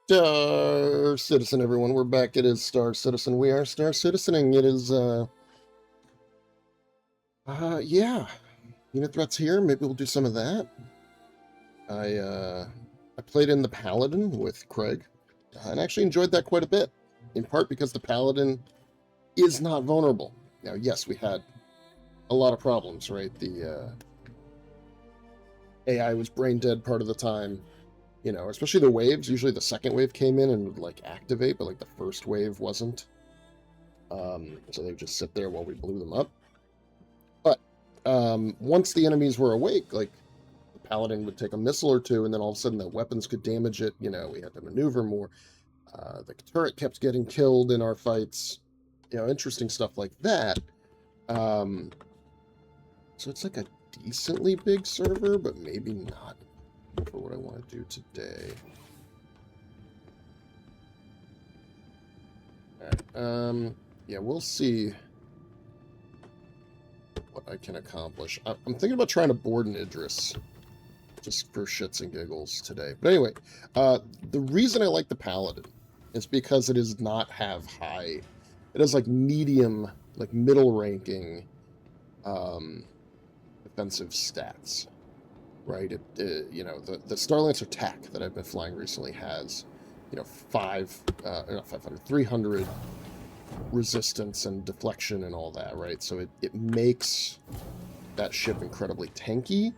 Star Citizen, everyone. We're back. It is Star Citizen. We are Star Citizening. It is, yeah. Unit threats here. Maybe we'll do some of that. I played in the Paladin with Craig, and actually enjoyed that quite a bit. In part because the Paladin is not vulnerable. Now, yes, we had a lot of problems, right? The, AI was brain dead part of the time. You know, especially the waves. Usually the second wave came in and would, like, activate, but, like, the first wave wasn't. So they would just sit there while we blew them up. But once the enemies were awake, like, the Paladin would take a missile or two, and then all of a sudden the weapons could damage it. You know, we had to maneuver more. The turret kept getting killed in our fights. You know, interesting stuff like that. So it's like a decently big server, but maybe not for what I want to do today. Alright, yeah, we'll see what I can accomplish. I'm thinking about trying to board an Idris, just for shits and giggles today. But anyway, the reason I like the Paladin is because it does not have high, it has like medium, like middle ranking defensive stats, right? You know, the Starlancer TAC that I've been flying recently has, you know, 300 resistance and deflection and all that, right? So it makes that ship incredibly tanky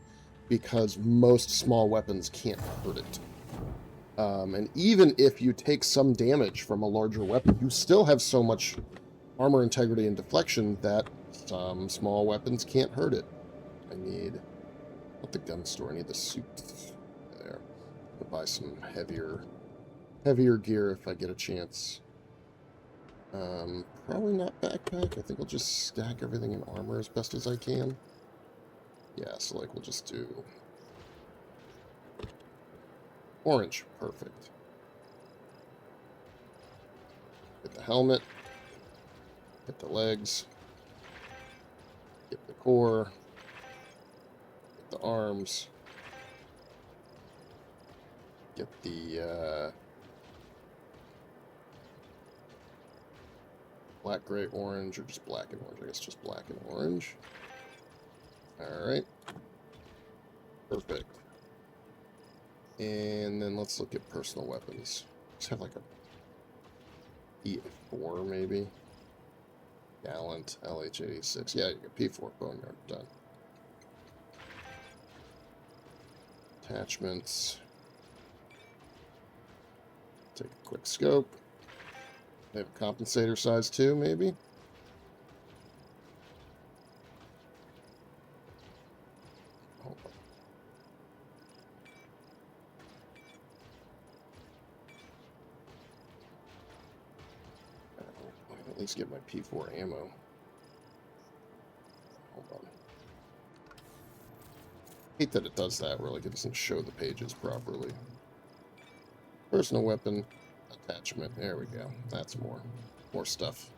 because most small weapons can't hurt it. And even if you take some damage from a larger weapon, you still have so much armor integrity and deflection that some small weapons can't hurt it. I need, not the gun store, I need the suit there. I'll buy some heavier gear if I get a chance. Probably not backpack. I think I'll just stack everything in armor as best as I can. Yeah, so like we'll just do orange. Perfect. Get the helmet. Get the legs. Get the core. Get the arms. Get the black, gray, orange, or just black and orange. I guess just black and orange. Alright. Perfect. And then let's look at personal weapons. Just have like a P4 maybe. Gallant, LH86. Yeah, you got P4, Boneyard, done. Attachments. Take a quick scope. They have a compensator size too, maybe? Hold on. I'll at least get my P4 ammo. Hold on. I hate that it does that, where like it doesn't show the pages properly. Personal weapon. Attachment. There we go. That's more stuff.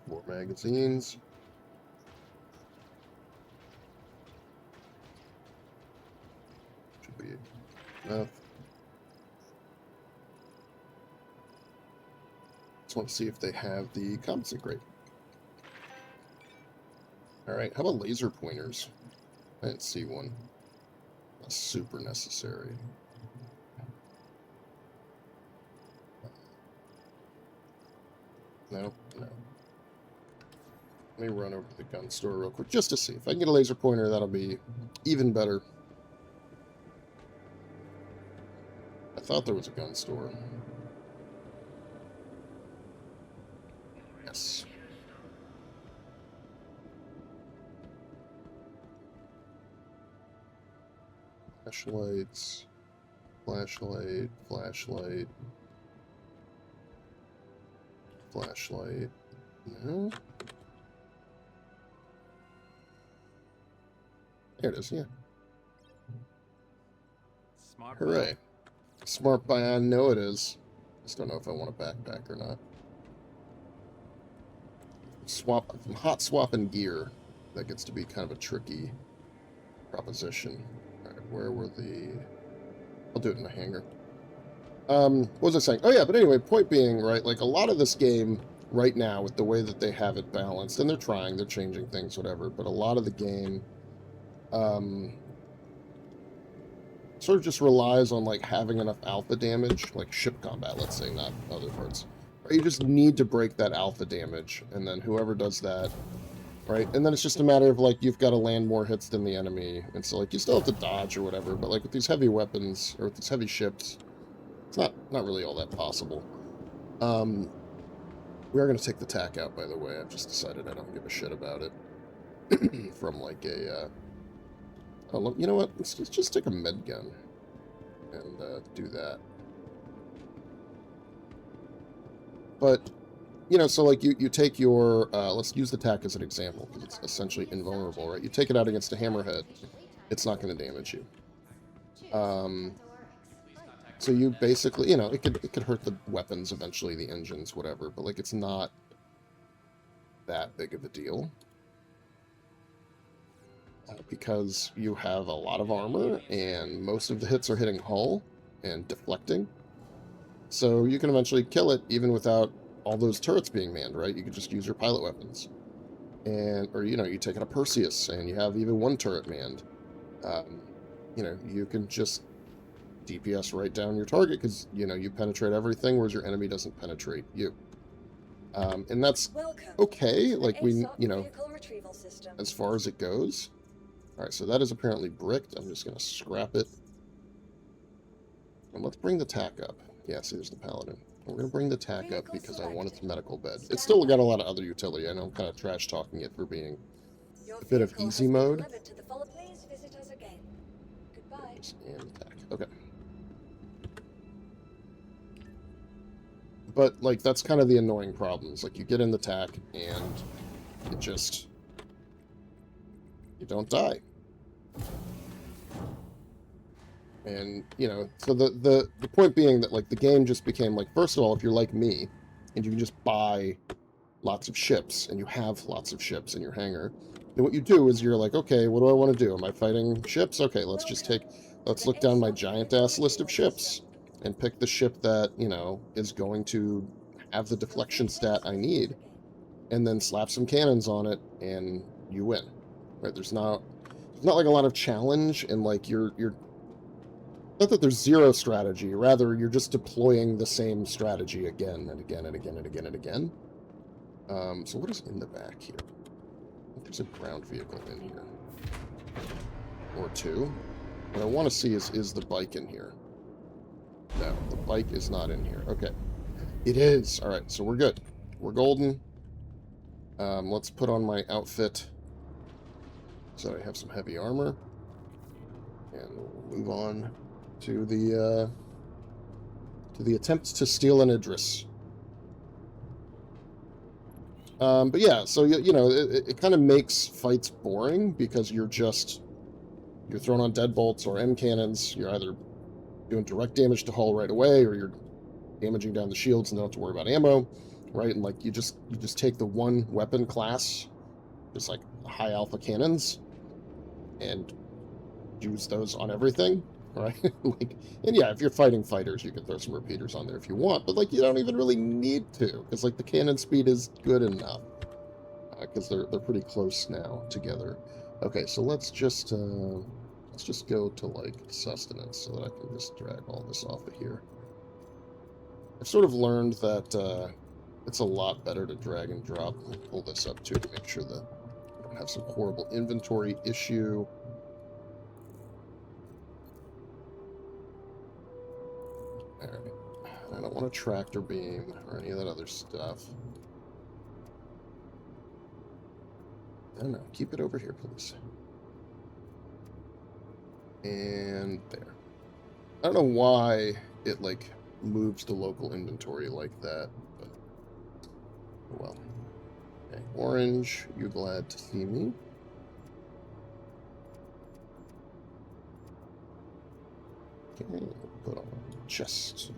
More magazines. Should be enough. Just want to see if they have the compensate grade. Alright, how about laser pointers? I didn't see one. That's super necessary. No. Let me run over to the gun store real quick just to see. If I can get a laser pointer, that'll be even better. I thought there was a gun store. Yes. Flashlights. Flashlight. No. There it is, yeah. Smart. Hooray. Smart buy, I know it is. Just don't know if I want a backpack or not. I'm hot swapping gear. that gets to be kind of a tricky proposition. All right, where were the... I'll do it in the hangar. What was I saying? Oh yeah, but anyway, point being, right, like a lot of this game right now with the way that they have it balanced, and they're trying, they're changing things, whatever, but a lot of the game sort of just relies on like having enough alpha damage, like ship combat, let's say, not other parts. Right? You just need to break that alpha damage, and then whoever does that, right? And then it's just a matter of like you've got to land more hits than the enemy, and so like you still have to dodge or whatever, but like with these heavy weapons or with these heavy ships, it's not really all that possible. We are going to take the tack out, by the way. I've just decided I don't give a shit about it. From like a, oh, you know what? Let's just take a med gun and do that. But, you know, so like you take your, let's use the tack as an example, because it's essentially invulnerable, right? You take it out against a hammerhead, it's not going to damage you. So you basically, you know, it could hurt the weapons eventually, the engines, whatever, but like it's not that big of a deal. Because you have a lot of armor, and most of the hits are hitting hull and deflecting. So you can eventually kill it even without all those turrets being manned, right? You could just use your pilot weapons. And, or, you know, you take out a Perseus and you have even one turret manned. You know, you can just DPS right down your target because, you know, you penetrate everything, whereas your enemy doesn't penetrate you. And that's okay, like we, you know, as far as it goes. Alright, so that is apparently bricked. I'm just going to scrap it. And let's bring the tack up. Yeah, see, there's the Paladin. We're going to bring the tack up because I want its medical bed. It's still got a lot of other utility. I know I'm kind of trash-talking it for being a bit of easy mode. And tack. Okay. But, like, that's kind of the annoying problems. Like, you get in the tack, and it just... you don't die. And, you know, so the point being that, like, the game just became, like, first of all, if you're like me, and you can just buy lots of ships, and you have lots of ships in your hangar, then what you do is you're like, okay, what do I want to do? Am I fighting ships? Okay, let's look down my giant-ass list of ships, and pick the ship that, you know, is going to have the deflection stat I need, and then slap some cannons on it, and you win. Right? There's not like a lot of challenge, and like you're not that there's zero strategy, rather you're just deploying the same strategy again and again and again and again and again. So what is in the back here? I think there's a ground vehicle in here. Or two. What I want to see is the bike in here. No, the bike is not in here. Okay. It is. Alright, so we're good. We're golden. Let's put on my outfit so I have some heavy armor. And we'll move on to the attempts to steal an Idris. But yeah, so you know, it kind of makes fights boring because you're thrown on deadbolts or M cannons. You're either doing direct damage to hull right away, or you're damaging down the shields and don't have to worry about ammo, right? And like you just take the one weapon class, just like high alpha cannons, and use those on everything, right? Like, and yeah, if you're fighting fighters, you can throw some repeaters on there if you want, but like you don't even really need to, because like the cannon speed is good enough, because they're pretty close now together. Okay, so let's just go to like sustenance so that I can just drag all this off of here. I've sort of learned that it's a lot better to drag and drop. Let me pull this up too to make sure that I don't have some horrible inventory issue. Alright. I don't want a tractor beam or any of that other stuff. I don't know. Keep it over here, please. And there. I don't know why it, like, moves the local inventory like that, but well. Okay, orange, you glad to see me? Okay, put on chest,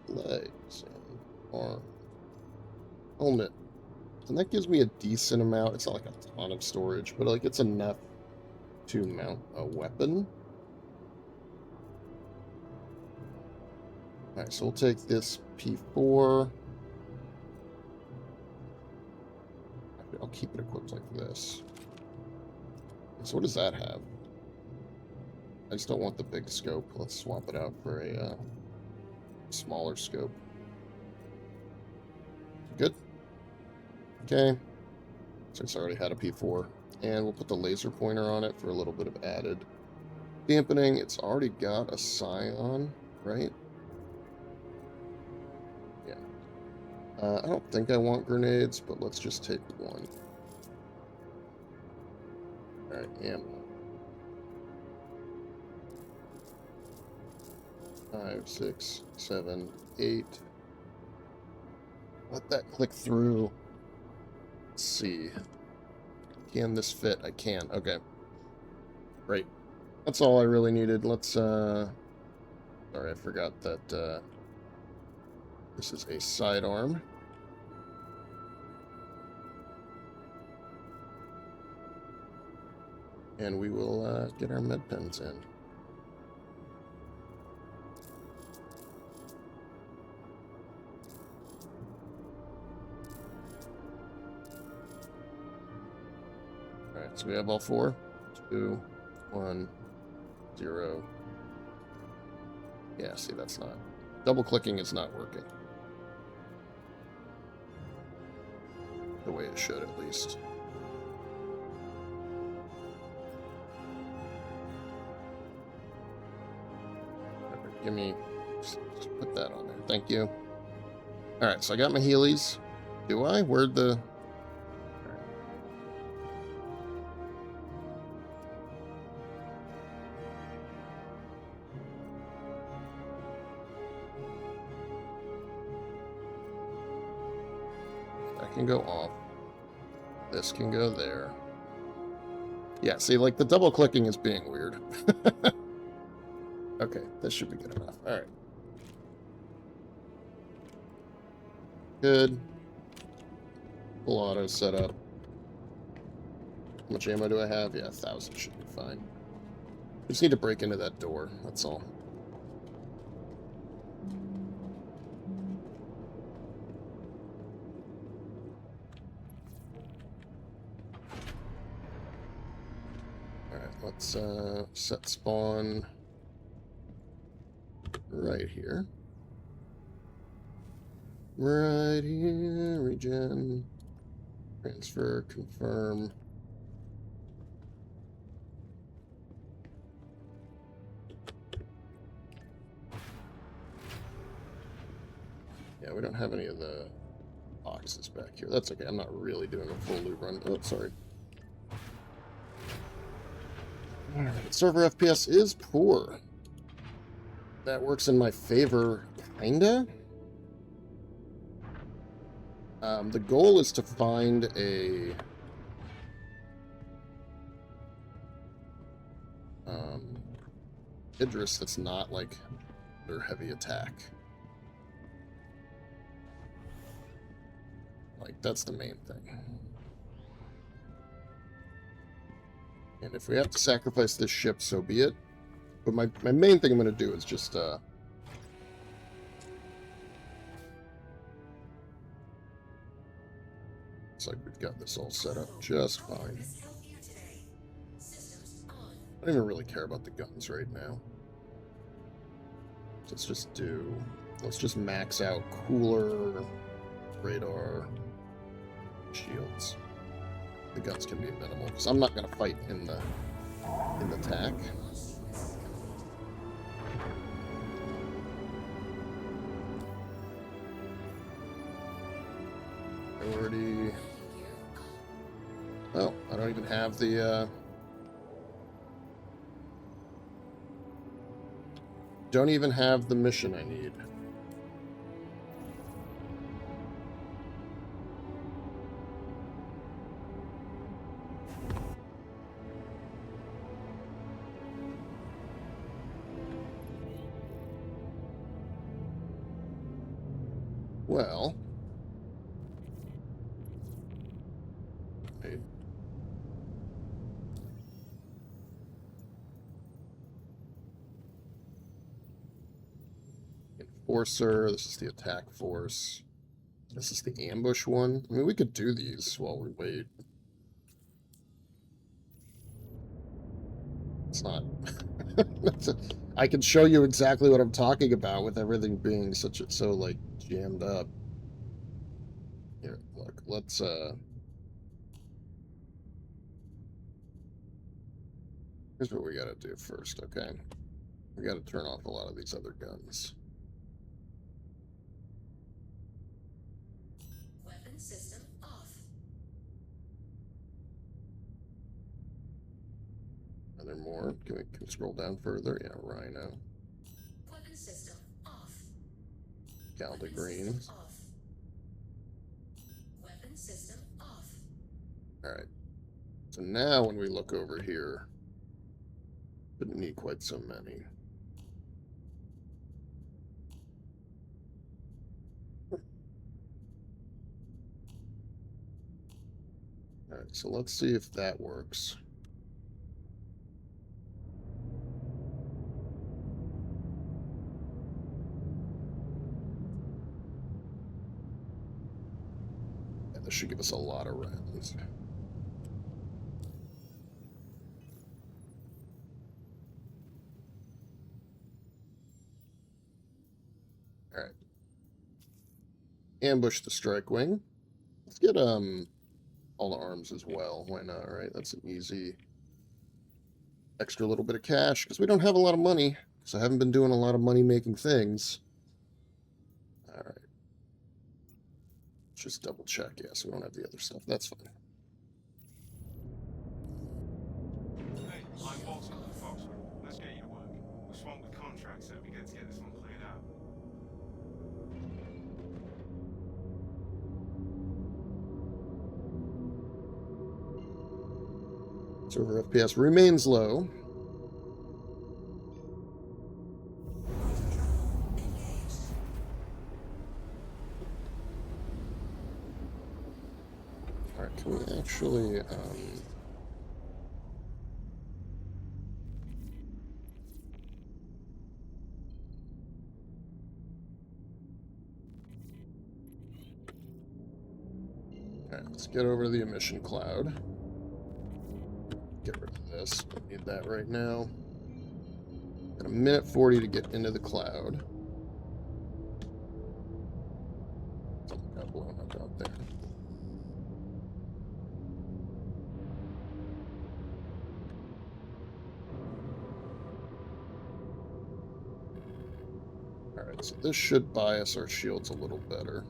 legs, and arm. Helmet. And that gives me a decent amount. It's not like a ton of storage, but like it's enough to mount a weapon. Alright, so we'll take this P4. I'll keep it equipped like this. So what does that have? I just don't want the big scope. Let's swap it out for a smaller scope. Good. Okay. Since I already had a P4. And we'll put the laser pointer on it for a little bit of added dampening. It's already got a scion, right? Yeah. I don't think I want grenades, but let's just take one. Alright, ammo. 5, 6, 7, 8. Let that click through. Let's see. Can this fit? I can. Okay. Great. That's all I really needed. Let's, sorry, I forgot that, this is a sidearm. And we will, get our med pens in. Alright, so we have all 4. 2, 1, 0. Yeah, see, that's not... Double clicking is not working. The way it should, at least. Give me... Just put that on there. Thank you. Alright, so I got my Heelys. Do I? Where'd the... That can go off. This can go there. Yeah, see, like, the double clicking is being weird. Okay, this should be good enough. Alright. Good. Full auto setup. How much ammo do I have? Yeah, 1,000 should be fine. We just need to break into that door, that's all. Alright, let's set spawn right here. Right here, regen, transfer, confirm. Yeah, we don't have any of the boxes back here. That's okay, I'm not really doing a full loot run. Oh, sorry. Alright, server FPS is poor. That works in my favor, kinda. The goal is to find a Idris that's not like their heavy attack. Like, that's the main thing. And if we have to sacrifice this ship, so be it. But my main thing I'm going to do is just looks like we've got this all set up just fine. I don't even really care about the guns right now. Let's just max out cooler, radar, shields. The guns can be minimal, because I'm not going to fight in the attack. Already... Oh, I don't even have the, don't even have the mission I need. Well... enforcer. This is the attack force. This is the ambush one. I mean, we could do these while we wait. It's not. I can show you exactly what I'm talking about with everything being so like jammed up. Here, look. Let's Here's what we gotta do first. Okay, we gotta turn off a lot of these other guns. Weapon system off. Are there more? Can we scroll down further? Yeah, Rhino. Weapon system off. Galda Green. Off. Weapon system off. Alright. So now when we look over here, didn't need quite so many. Alright, so let's see if that works. Yeah, this should give us a lot of rounds. Alright. Ambush the strike wing. Let's get all the arms as well. Why not, right? That's an easy extra little bit of cash, because we don't have a lot of money, because I haven't been doing a lot of money-making things. Alright. Just double check, yes, we don't have the other stuff. That's fine. Hey, I'm Walter from Fox. Let's get you to work. We're swamped with contracts, so it'd be good to get this one cleared out. Server FPS remains low. Alright, can we actually, Alright, let's get over to the emission cloud. Get rid of this. Don't need that right now. Got a minute 40 to get into the cloud. Something got blown up out there. Alright, so this should bias our shields a little better.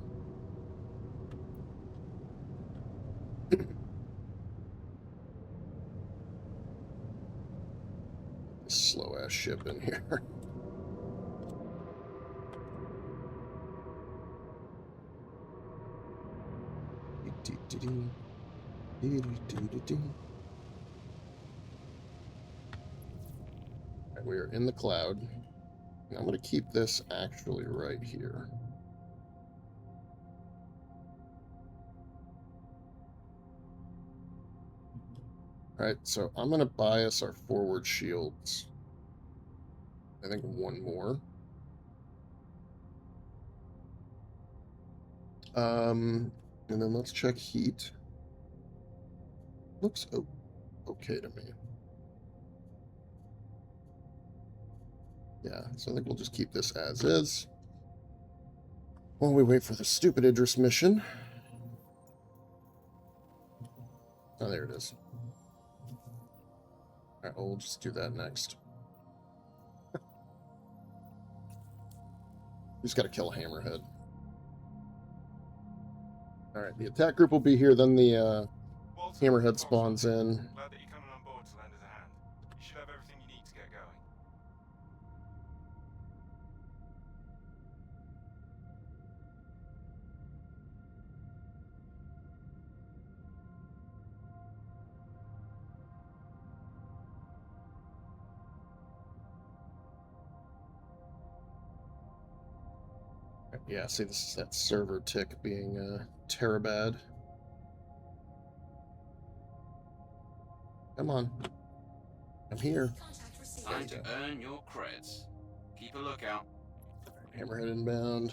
Slow ass ship in here. Right, we are in the cloud. And I'm going to keep this actually right here. Alright, so I'm going to bias our forward shields. I think one more. And then let's check heat. Looks okay to me. Yeah, so I think we'll just keep this as is. While we wait for the stupid Idris mission. Oh, there it is. Alright, well, we'll just do that next. Just gotta kill a hammerhead. Alright, the attack group will be here, then the Walter, hammerhead Fox, spawns in. glad that you're coming on board to lend us a hand. You should have everything you need to get going. Yeah, see, this is that server tick being terabad. Come on. I'm here. Contact received. Time to earn your credits. Keep a lookout. Hammerhead inbound.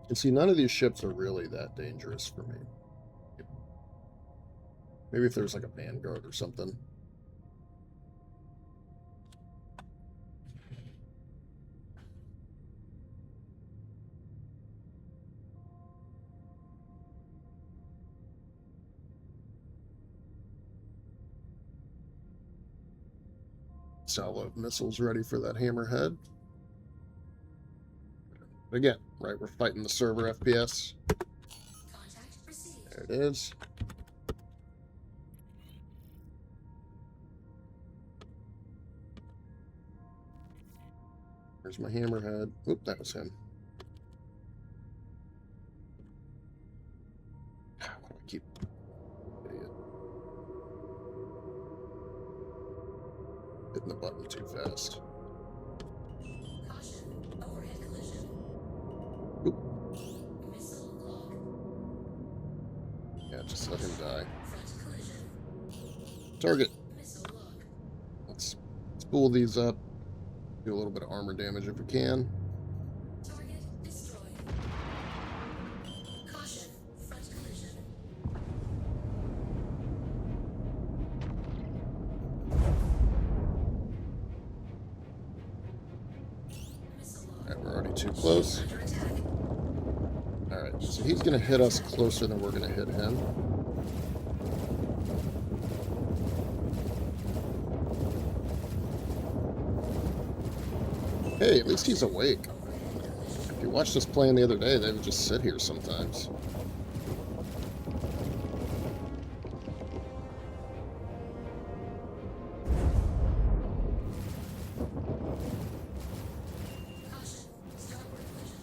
And see, none of these ships are really that dangerous for me. Maybe if there's like a Vanguard or something. Salvo of missiles ready for that Hammerhead. But again, right, we're fighting the server FPS. Contact received. There it is. There's my Hammerhead. Oop, that was him. Why do I keep... Idiot. Hitting the button too fast. Caution. Overhead collision. Oop. Missile lock. Yeah, just let him die. Front collision. Target. Missile lock. Let's spool these up. Do a little bit of armor damage if we can. Target destroyed. Caution. Front collision. Missile lock. Alright, we're already too close. Under attack. Alright, so he's going to hit us closer than we're going to hit him. Hey, at least he's awake. If you watched us playing the other day, they would just sit here sometimes. Caution. Starboard collision.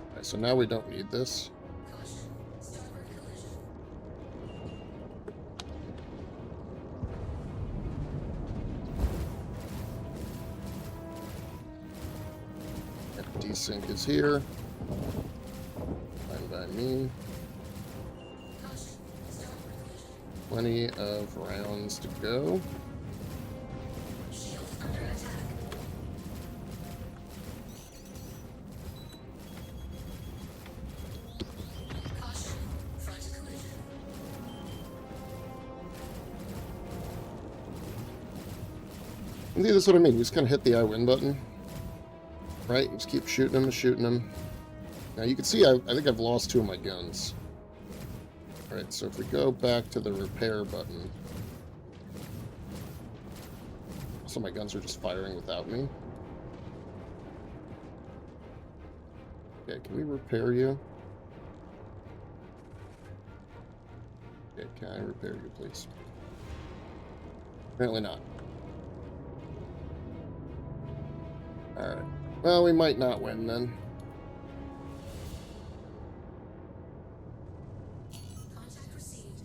Alright, so now we don't need this. Caution. Starboard collision. And desync is here. Fine by me. Caution. Starboard collision. Plenty of rounds to go. Shield under attack. Caution. Front collision. And see, that's what I mean. You just kind of hit the I win button. Right? You just keep shooting him and shooting him. Now you can see I think I've lost 2 of my guns. Alright, so if we go back to the repair button. So my guns are just firing without me. Okay, can we repair you? Okay, can I repair you, please? Apparently not. Alright. Well, we might not win then. Contact received.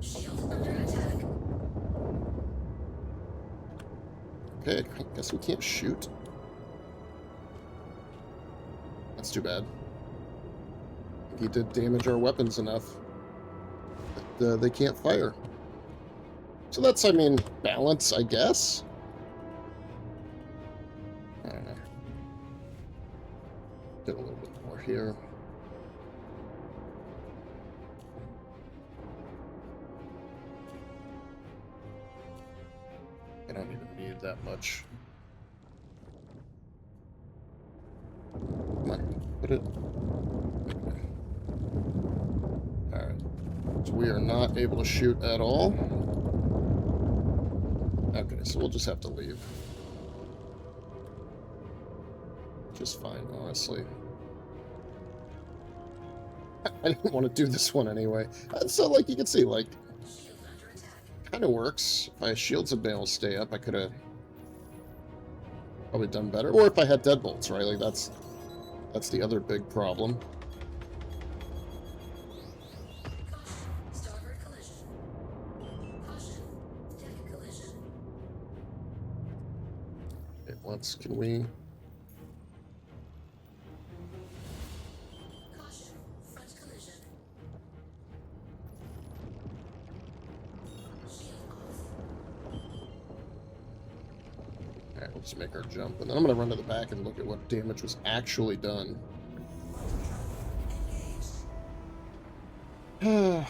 Shield under attack. Okay, I guess we can't shoot. That's too bad. He did damage our weapons enough that they can't fire. So that's, I mean, balance, I guess? I don't know. Get a little bit more here. I don't even need that much. Come on, put it. Alright. So we are not able to shoot at all. Okay, so we'll just have to leave. Just fine, honestly. I didn't want to do this one anyway. So, like, you can see, like, Shield under attack. kind of works. If my shields had been able to stay up, I could have probably done better. Or if I had deadbolts, right? Like, that's the other big problem. Caution. Starboard collision. Caution. can we... Caution. Front collision. Shield off. Alright, we'll just make our jump. And then I'm going to run to the back and look at what damage was actually done. Engaged.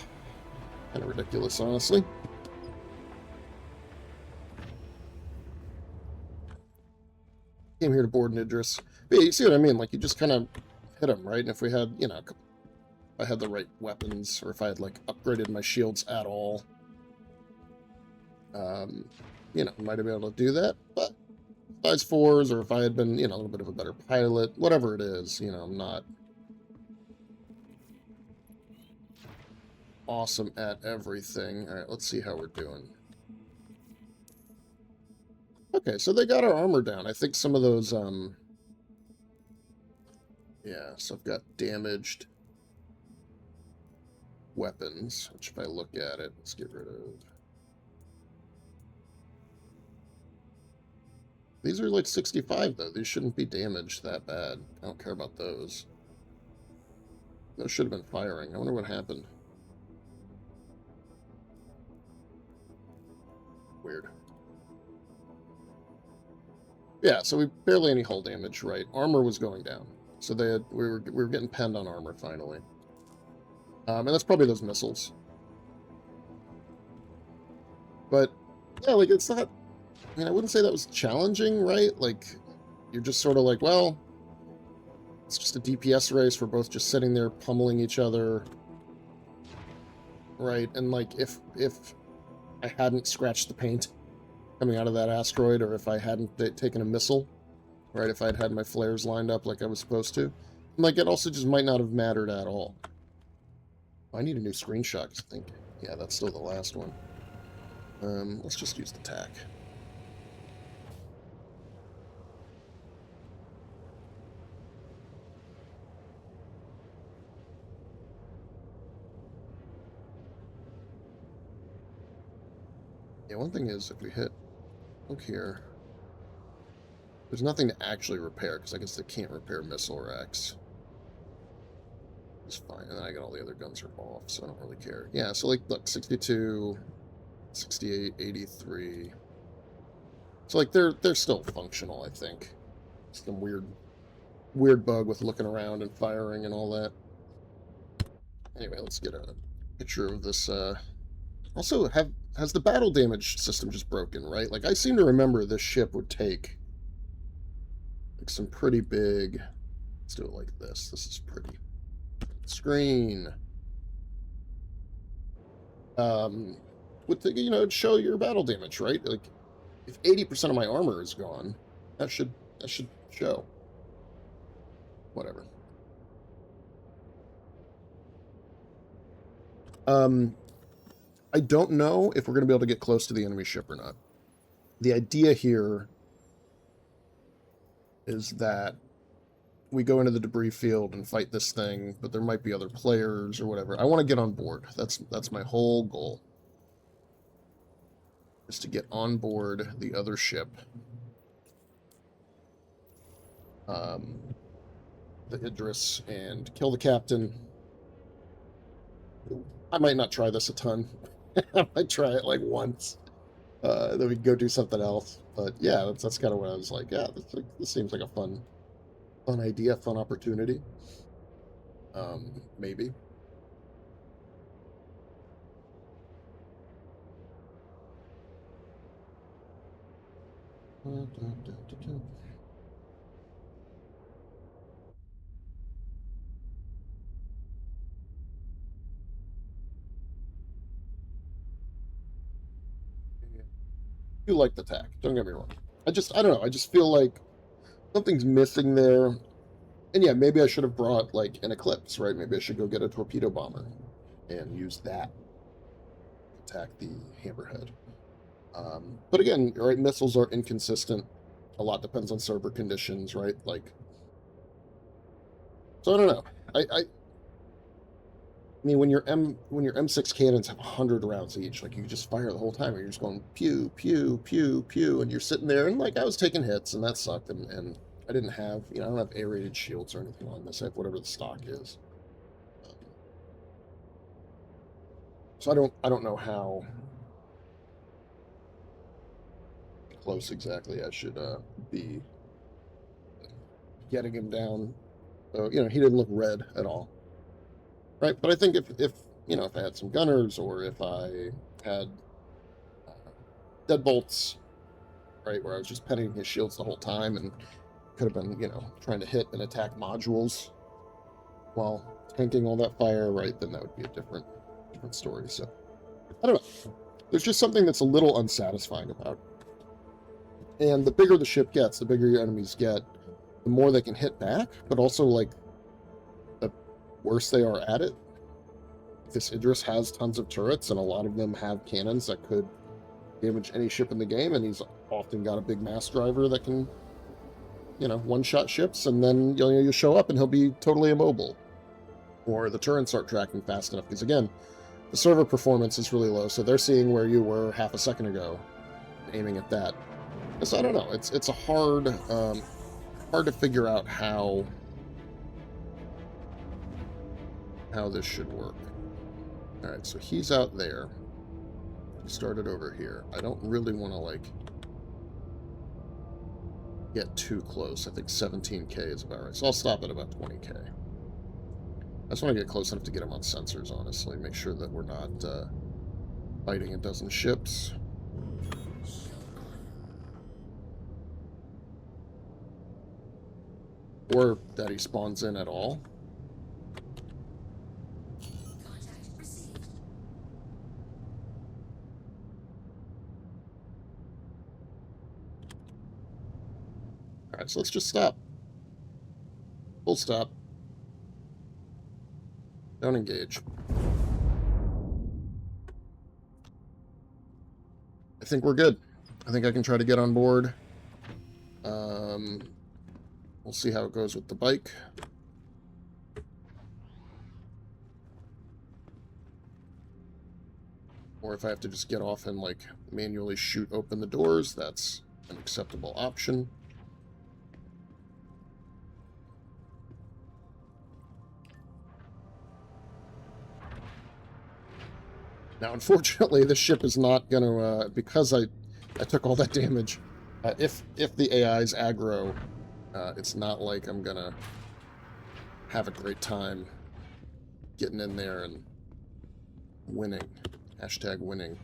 Kind of ridiculous, honestly. Came here to board an Idris. But yeah, you see what I mean? Like, you just kind of hit him, right? And if we had, you know, if I had the right weapons, or if I had, like, upgraded my shields at all, you know, might have been able to do that. But size 4s, or if I had been, you know, a little bit of a better pilot, whatever it is, you know, I'm not awesome at everything. All right, let's see how we're doing. Okay, so they got our armor down. I think some of those, yeah, so I've got damaged weapons, which if I look at it, let's get rid of. These are like 65, though. These shouldn't be damaged that bad. I don't care about those. Those should have been firing. I wonder what happened. Weird. Yeah, so we barely any hull damage, right? Armor was going down. So they had, we were getting penned on armor finally. And that's probably those missiles. But yeah, like it's not, I mean, I wouldn't say that was challenging, right? Like you're just sort of like, well, it's just a DPS race. We're both just sitting there pummeling each other. Right? And like if I hadn't scratched the paint coming out of that asteroid, or if I hadn't taken a missile, right, if I'd had my flares lined up like I was supposed to, like, it also just might not have mattered at all. I need a new screenshot, I think. Yeah, that's still the last one. Let's just use the tack. Yeah, one thing is, if we hit, look here, there's nothing to actually repair, because I guess they can't repair missile racks. It's fine, and then I got all the other guns are off, so I don't really care. Yeah, so like, look, 62, 68, 83. So like, they're still functional, I think. Some weird bug with looking around and firing and all that. Anyway, let's get a picture of this, Also, has the battle damage system just broken, right? Like, I seem to remember this ship would take like some pretty big... Let's do it like this. This is pretty. Screen. Would the, you know, it'd show your battle damage, right? Like, if 80% of my armor is gone, that should show. Whatever. I don't know if we're going to be able to get close to the enemy ship or not. The idea here is that we go into the debris field and fight this thing, but there might be other players or whatever. I want to get on board. That's my whole goal. Is to get on board the other ship. The Idris, and kill the captain. I might not try this a ton. I might try it like once. Then we can go do something else. But yeah, that's kind of what I was like. Yeah, this seems like a fun idea, fun opportunity. Maybe. Do like the tack, don't get me wrong. I don't know, I just feel like something's missing there. And yeah, maybe I should have brought like an Eclipse, right? Maybe I should go get a torpedo bomber and use that to attack the Hammerhead. But again, right, missiles are inconsistent. A lot depends on server conditions, right? Like, so I don't know. I mean, when your M6 cannons have 100 rounds each, like you just fire the whole time, and you're just going pew pew pew pew, and you're sitting there, and like I was taking hits, and that sucked, and I didn't have, I don't have aerated shields or anything on this. I have whatever the stock is. So I don't know how close exactly I should be getting him down. So he didn't look red at all. Right, but I think if if I had some gunners or if I had deadbolts, right, where I was just petting his shields the whole time and could have been trying to hit and attack modules while tanking all that fire, right, then that would be a different story. So I don't know. There's just something that's a little unsatisfying about it. And the bigger the ship gets, the bigger your enemies get, the more they can hit back, but also like the worse they are at it. This Idris has tons of turrets, and a lot of them have cannons that could damage any ship in the game, and he's often got a big mass driver that can, one-shot ships, and then you show up and he'll be totally immobile. Or the turrets aren't tracking fast enough, because again, the server performance is really low, so they're seeing where you were half a second ago, aiming at that. So I don't know, it's a hard to figure out how this should work. Alright, so he's out there. He started over here. I don't really want to, like, get too close. I think 17k is about right. So I'll stop at about 20k. I just want to get close enough to get him on sensors, honestly. Make sure that we're not fighting a dozen ships. Or that he spawns in at all. Contact received. Alright, so let's just stop. Full stop. Don't engage. I think we're good. I think I can try to get on board. We'll see how it goes with the bike. Or if I have to just get off and, like, manually shoot open the doors, that's an acceptable option. Now, unfortunately, this ship is not going to, because I took all that damage, if the AI's aggro, it's not like I'm going to have a great time getting in there and winning. Hashtag winning.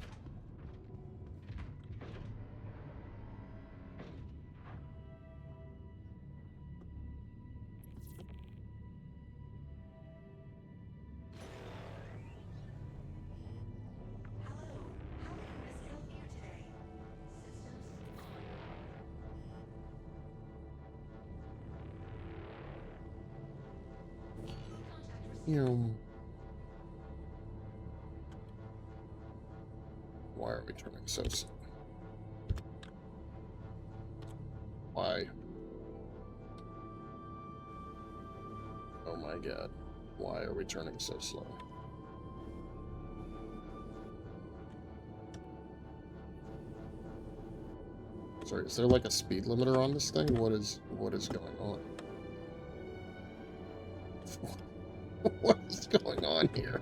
Why are we turning so slow? Why? Oh my god. Why are we turning so slow? Sorry, is there like a speed limiter on this thing? What is going on? What is going on here?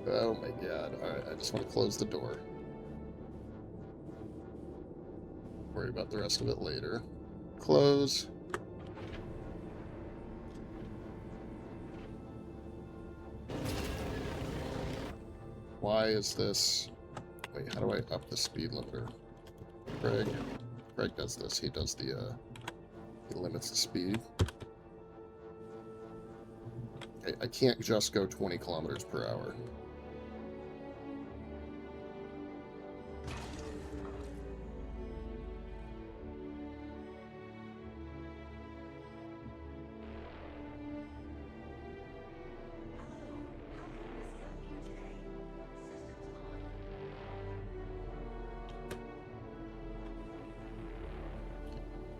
Oh my god. Alright, I just want to close the door. Worry about the rest of it later. Close. Why is this... Wait, how do I up the speed limiter? Craig does this. He does the, he limits the speed. Okay, I can't just go 20 kilometers per hour.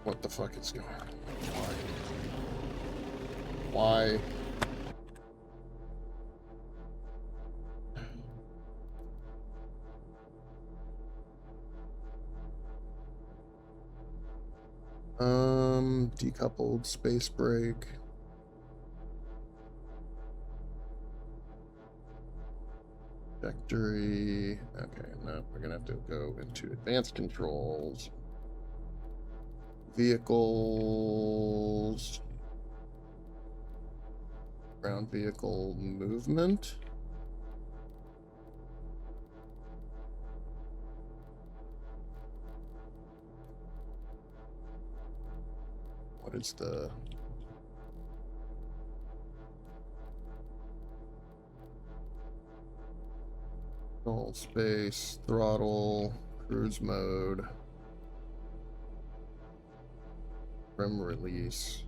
What the fuck is going on? Why? decoupled, space brake. Trajectory. Okay, no, we're gonna have to go into advanced controls. Vehicles. Ground vehicle movement. What is the... Control space, throttle, cruise mode, rim release.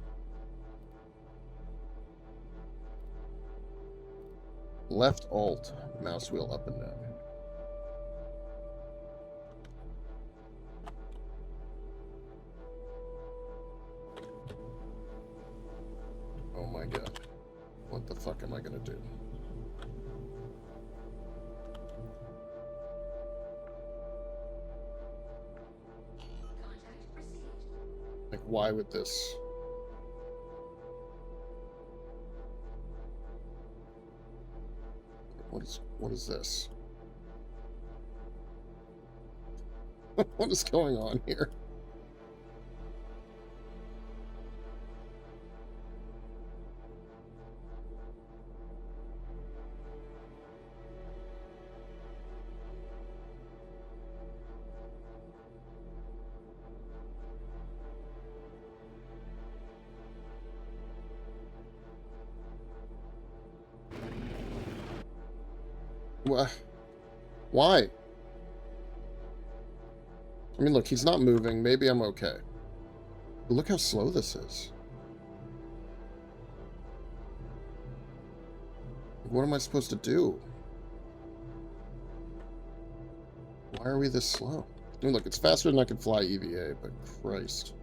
Left alt, mouse wheel up and down. Oh my god. What the fuck am I gonna do? Contact received. Like, why would this... What is this? What is going on here? Why? I mean, look, he's not moving. Maybe I'm okay. But look how slow this is. What am I supposed to do? Why are we this slow? I mean, look, it's faster than I can fly EVA, but Christ.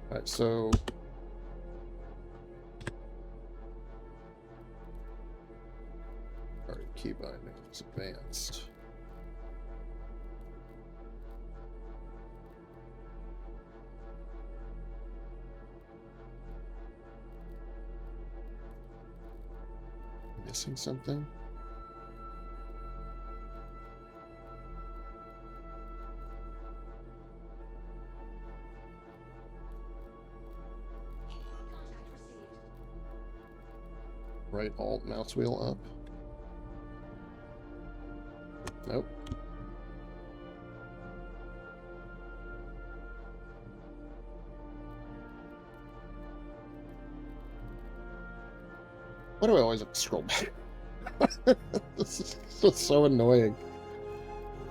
Alright, so... Alright, key bindings advanced. Missing something? Right alt mouse wheel up. Nope. Why do I always have to scroll back? This is just so annoying.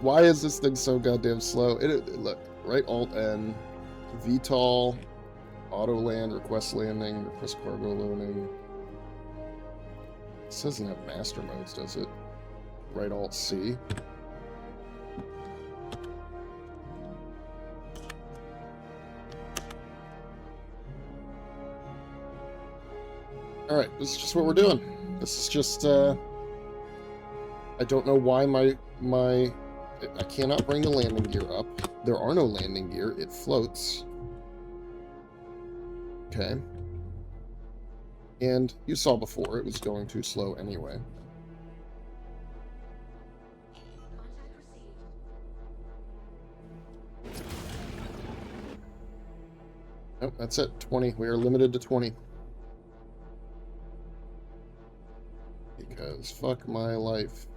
Why is this thing so goddamn slow? Look, right alt N, VTOL, auto land, request landing, request cargo loading. This doesn't have master modes, does it? Right alt C. Alright, this is just what we're doing. This is just, I don't know why I cannot bring the landing gear up. There are no landing gear. It floats. Okay. And you saw before, it was going too slow anyway. Contact received. Nope, that's it. 20. We are limited to 20. Because fuck my life.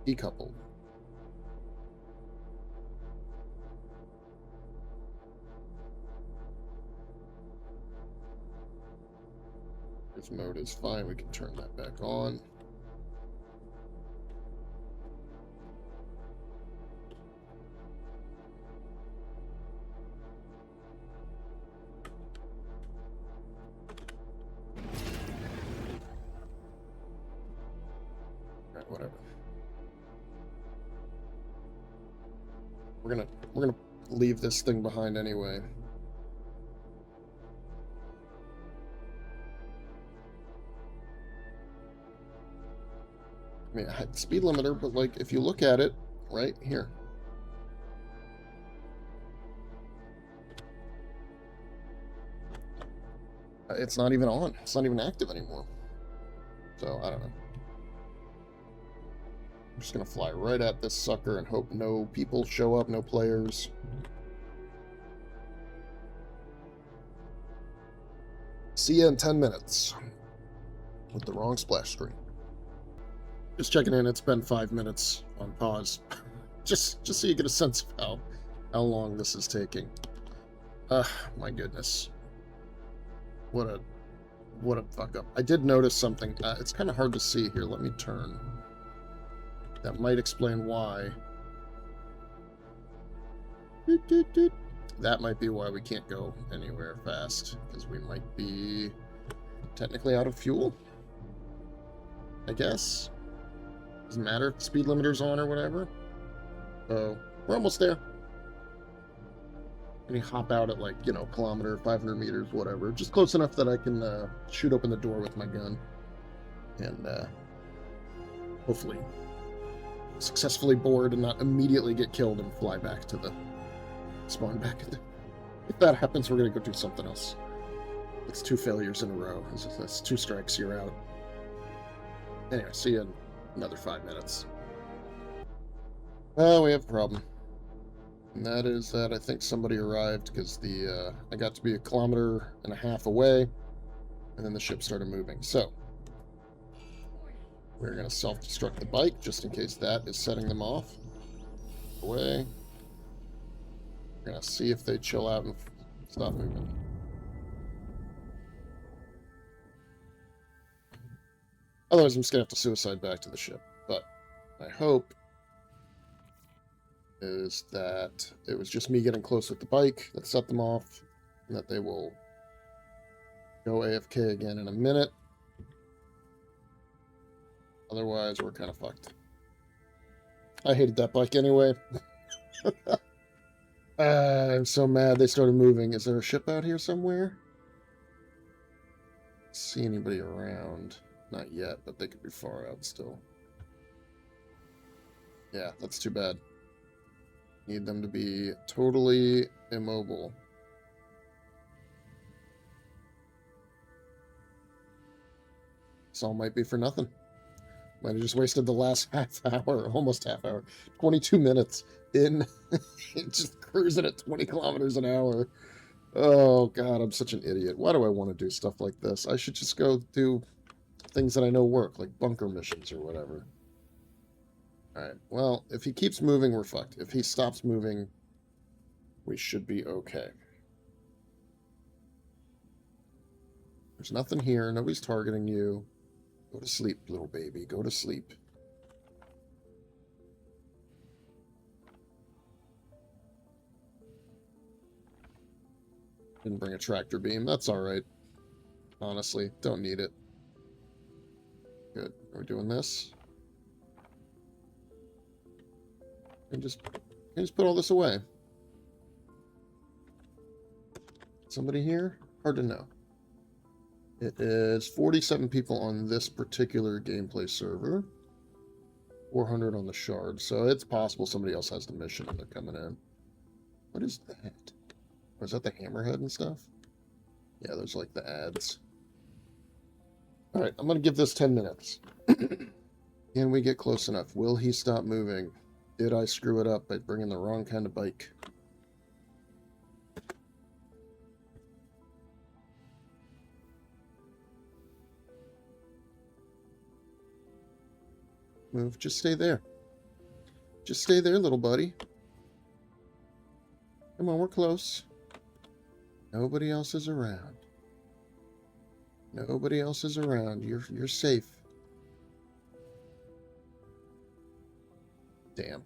Decoupled. This mode is fine. We can turn that back on. we're gonna leave this thing behind anyway. I mean, I had the speed limiter, but like if you look at it right here, it's not even on. It's not even active anymore. So I don't know. I'm just gonna fly right at this sucker and hope no people show up, no players. See ya in 10 minutes. With the wrong splash screen. Just checking in, it's been 5 minutes on pause. just so you get a sense of how long this is taking. My goodness. What a fuck up. I did notice something. It's kind of hard to see here. Let me turn. That might explain why. Doot, doot, doot. That might be why we can't go anywhere fast, because we might be technically out of fuel, I guess. Doesn't matter if the speed limiter's on or whatever. So, we're almost there. And you hop out at, like, you know, kilometer, 500 meters, whatever. Just close enough that I can shoot open the door with my gun. And hopefully successfully board and not immediately get killed and fly back to the spawn back. If that happens, we're going to go do something else. It's 2 failures in a row. That's 2 strikes, you're out. Anyway, see you in another 5 minutes. Well, we have a problem. And that is that I think somebody arrived because I got to be 1.5 kilometers away, and then the ship started moving. So, we're going to self-destruct the bike just in case that is setting them off. Away. We're going to see if they chill out and stop moving. Otherwise, I'm just going to have to suicide back to the ship. But my hope is that it was just me getting close with the bike that set them off, and that they will go AFK again in a minute. Otherwise, we're kind of fucked. I hated that bike anyway. I'm so mad they started moving. Is there a ship out here somewhere? See anybody around? Not yet, but they could be far out still. Yeah, that's too bad. Need them to be totally immobile. This all might be for nothing. Might have just wasted the last half hour, almost half hour, 22 minutes in just cruising at 20 kilometers an hour. Oh, God, I'm such an idiot. Why do I want to do stuff like this? I should just go do things that I know work, like bunker missions or whatever. Alright, well, if he keeps moving, we're fucked. If he stops moving, we should be okay. There's nothing here. Nobody's targeting you. Go to sleep, little baby. Go to sleep. Didn't bring a tractor beam. That's alright. Honestly, don't need it. Good. Are we doing this? And just put all this away. Somebody here? Hard to know. It is 47 people on this particular gameplay server. 400 on the shard. So it's possible somebody else has the mission and they're coming in. What is that? Or is that the hammerhead and stuff? Yeah, there's like the ads. Alright, I'm going to give this 10 minutes. Can we get close enough? Will he stop moving? Did I screw it up by bringing the wrong kind of bike? Move. Just stay there. Just stay there, little buddy. Come on, we're close. Nobody else is around. Nobody else is around. You're safe. Damn.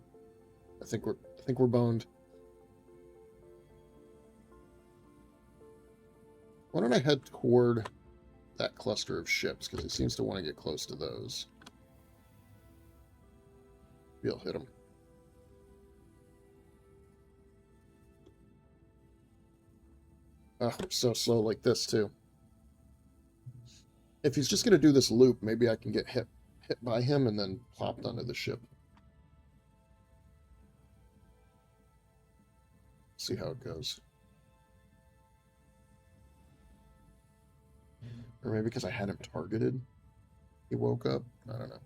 I think we're boned. Why don't I head toward that cluster of ships, because he seems to want to get close to those. Maybe I'll hit him. Oh, so slow like this, too. If he's just going to do this loop, maybe I can get hit by him and then popped onto the ship. See how it goes. Or maybe because I had him targeted, he woke up. I don't know.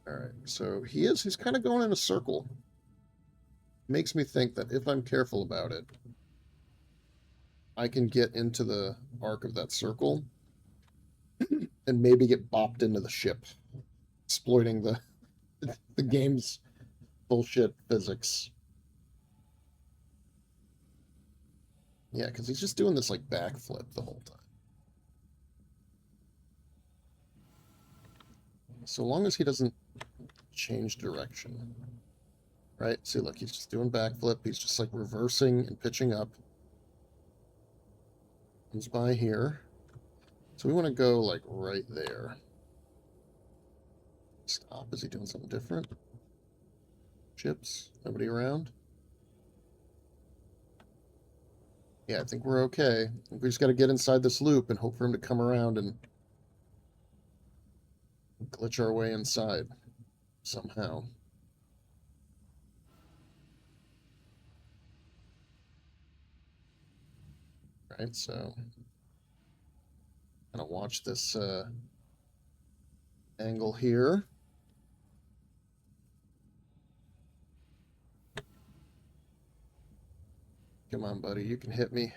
Alright, so he's kind of going in a circle. Makes me think that if I'm careful about it, I can get into the arc of that circle and maybe get bopped into the ship, exploiting the game's bullshit physics. Yeah, because he's just doing this like backflip the whole time. So long as he doesn't change direction. Right? See, look, he's just doing backflip. He's just like reversing and pitching up. Comes by here. So we want to go like right there. Stop. Is he doing something different? Chips? Nobody around? Yeah, I think we're okay. We just got to get inside this loop and hope for him to come around and glitch our way inside somehow. Right, so kind of watch this angle here. Come on, buddy, you can hit me.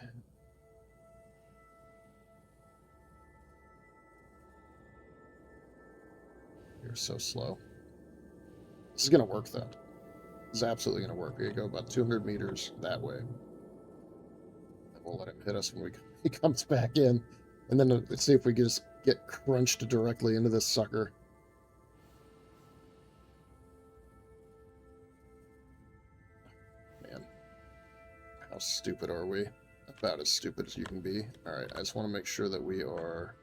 You're so slow. This is going to work, though. This is absolutely going to work. We go about 200 meters that way. And we'll let him hit us when he comes back in. And then let's see if we can just get crunched directly into this sucker. Man. How stupid are we? About as stupid as you can be. Alright, I just want to make sure that we are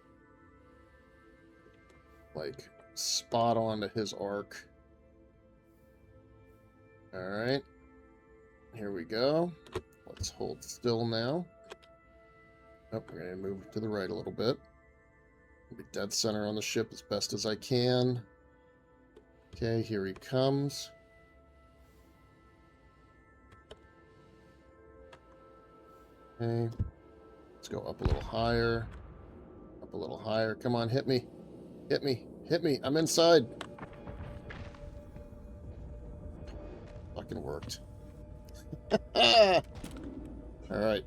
like spot on to his arc. Alright. Here we go. Let's hold still now. Oh, we're going to move to the right a little bit. Be dead center on the ship as best as I can. Okay, here he comes. Okay. Let's go up a little higher. Up a little higher. Come on, hit me. Hit me. Hit me. I'm inside. Fucking worked. Alright.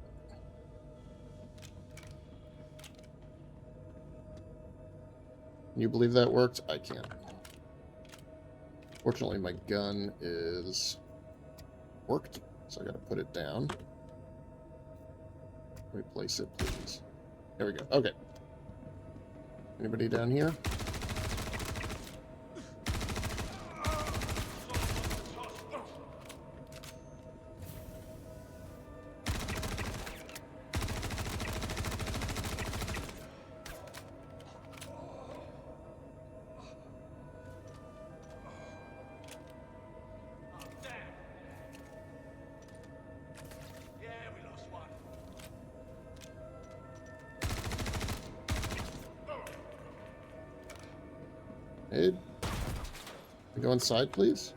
Can you believe that worked? I can't. Fortunately, my gun is worked, so I gotta put it down. Replace it, please. There we go. Okay. Anybody down here? Hey, go inside, please.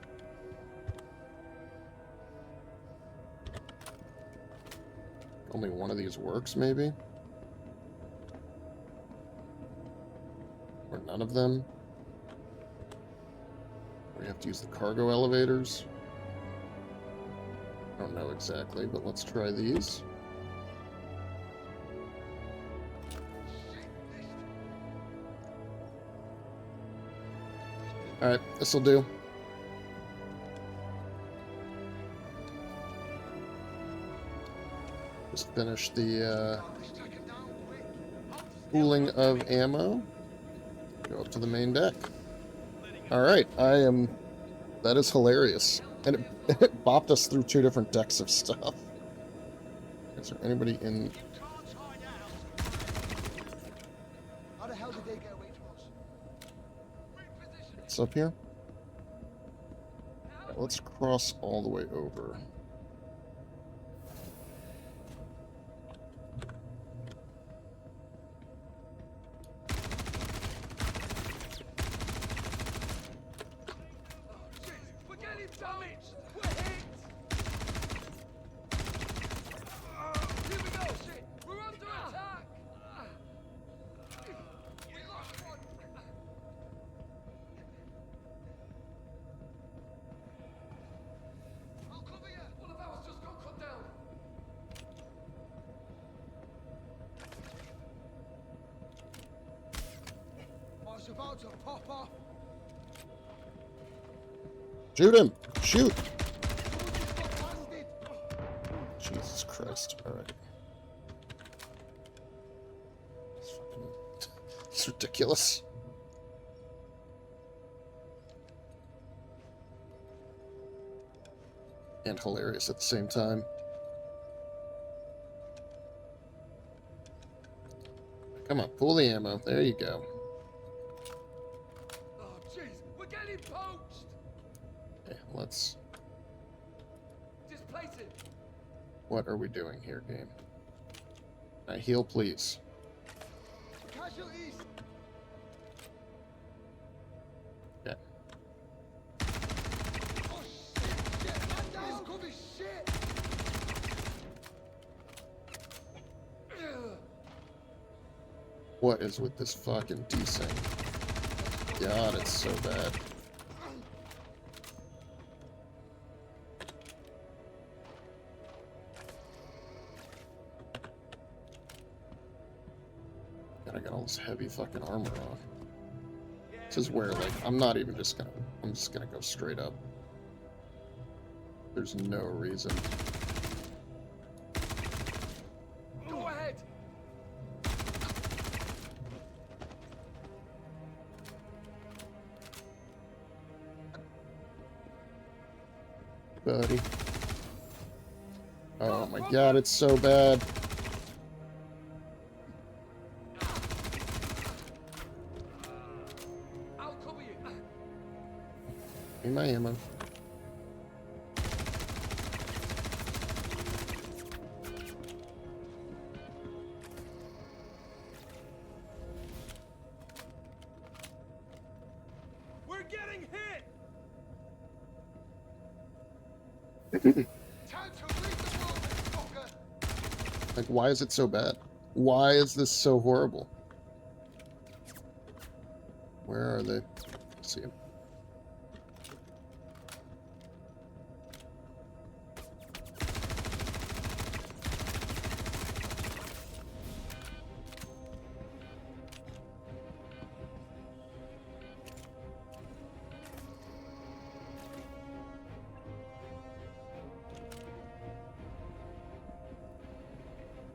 Only one of these works, maybe? Or none of them? We have to use the cargo elevators? I don't know exactly, but let's try these. Alright, this'll do. Just finish the pooling of ammo. Go up to the main deck. Alright, that is hilarious. And it bopped us through 2 different decks of stuff. Is there anybody in... How the hell did they get away from us? It's up here? Let's cross all the way over. We're getting damaged! We're hit! Here we go! Shit! We're under attack! We lost one! I'll cover you! One of ours just got cut down! I was about to pop off! Shoot him! Shoot! Someone just got blasted! Jesus Christ. Alright. It's ridiculous. And hilarious at the same time. Come on, pull the ammo. There you go. Oh, jeez! We're getting poached! Okay, let's... Displace it! What are we doing here, game? Heal, please. Casualties! Yeah. Oh shit! Man down! This cover shit! What is with this fucking desync? God, it's so bad. God, I got all this heavy fucking armor on. This is where, like, I'm just gonna go straight up. There's no reason. Go ahead! Buddy. Oh my god, it's so bad. I'll cover you! Give me my ammo. We're getting hit! Time to leave the world, fucker! Like, why is it so bad? Why is this so horrible? Where are they? See them.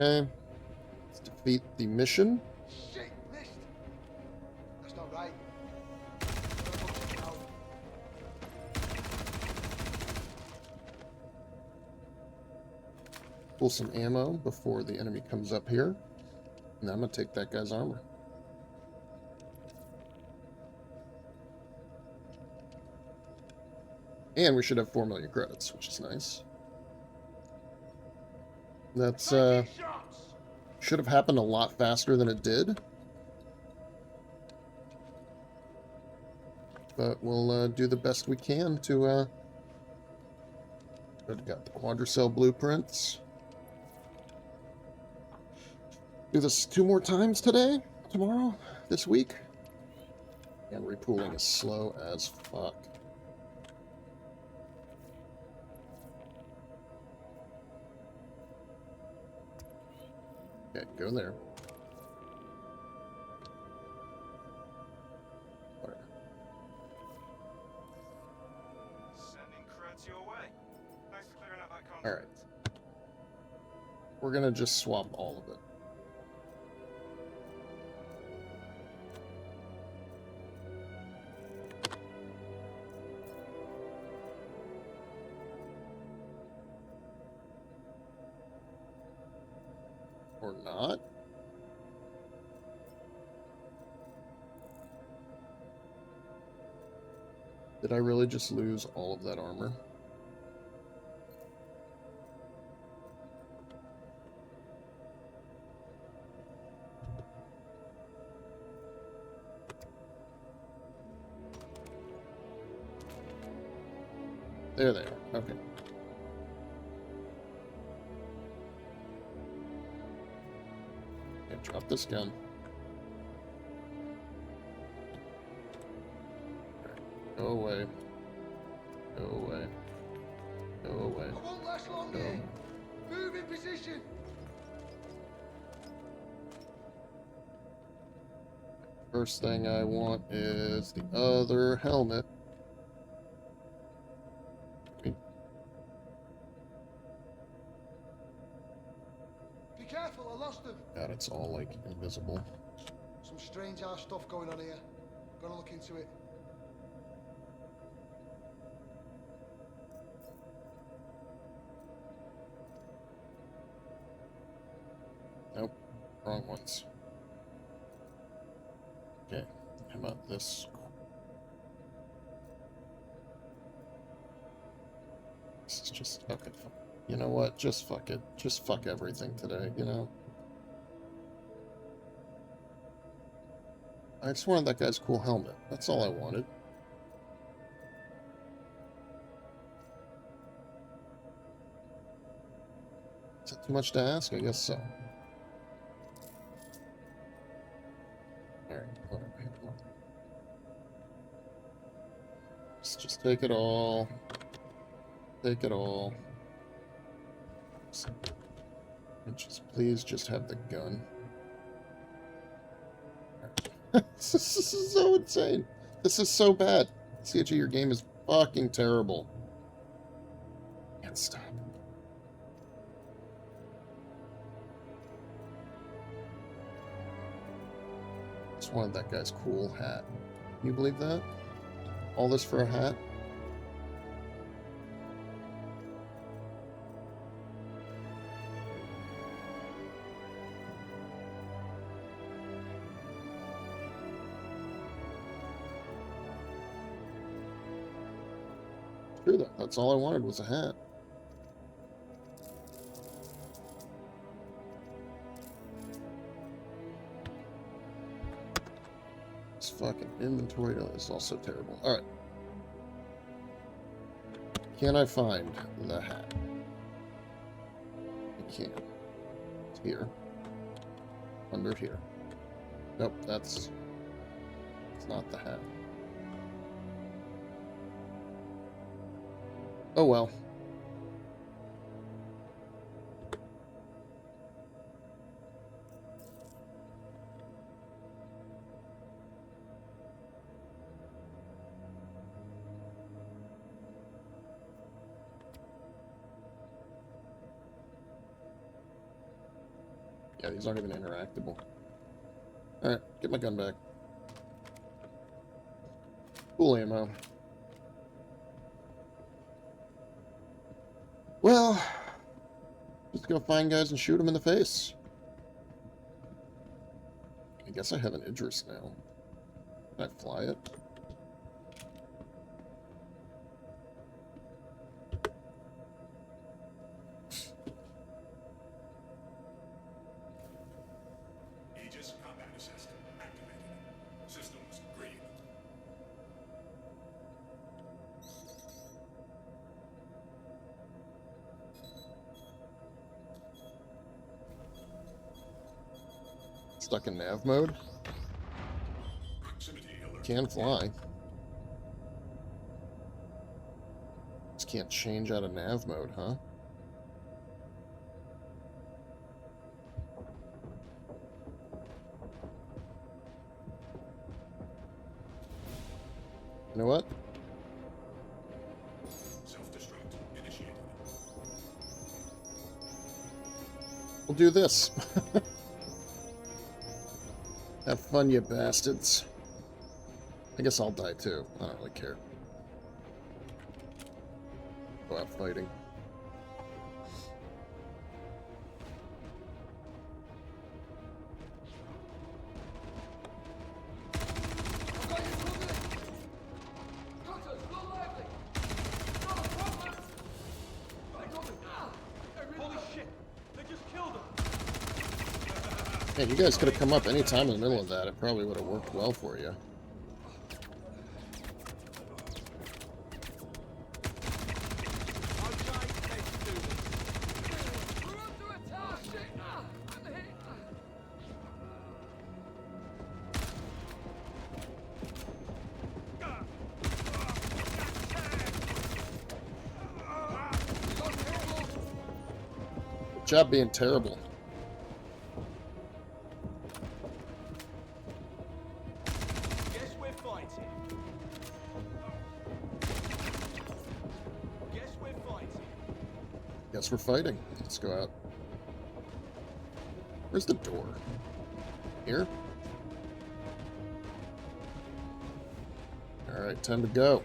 Okay. Let's defeat the mission. Shit, missed! That's not right. Pull some ammo before the enemy comes up here. And then I'm gonna take that guy's armor. And we should have 4 million credits, which is nice. That's, should have happened a lot faster than it did. But we'll do the best we can to, we've got the quadricell blueprints. Do this 2 more times today, tomorrow, this week. And repooling is slow as fuck. Okay, go there. Whatever. Sending creds your way. Thanks for clearing up that contract. Alright. We're gonna just swap all of it. Or not. Did I really just lose all of that armor? There they are. Okay. Okay, drop this gun. Go away. Go away. Go away. I won't last long Go. here. Move in position. First thing I want is the other helmet. Be careful, I lost them. God, it's all like invisible. Some strange ass stuff going on here. Gotta look into it. Nope, wrong ones. Okay, how about this? This is just okay. You know what? Just fuck it. Just fuck everything today. You know. I just wanted that guy's cool helmet. That's all I wanted. Is that too much to ask? I guess so. Alright, whatever. Just take it all. Take it all. And just please just have the gun. This is so insane. This is so bad. CHE, your game is fucking terrible. Can't stop. Just wanted that guy's cool hat. Can you believe that? All this for a hat? True though. That's all I wanted was a hat. This fucking inventory is also terrible. Alright. Can I find the hat? I can't. It's here. Under here. Nope, it's not the hat. Oh well. Yeah, these aren't even interactable. Alright, get my gun back. Cool ammo. Well, just go find guys and shoot them in the face. I guess I have an Idris now. Can I fly it? Aegis combat assist activated. Systems green. Stuck in nav mode? Proximity alert. Can fly. Just can't change out of nav mode, huh? You know what? Self-destruct initiated. We'll do this. Have fun, you bastards. I guess I'll die too. I don't really care. Go out fighting. I've got you covered. Cutters, Man, you guys could have come up any time in the middle of that. It probably would have worked well for you. We're under attack! Shit! I'm hit! Good job being terrible. Guess we're fighting. Guess we're fighting. Guess we're fighting. Let's go out. Where's the door? Here? Alright, time to go.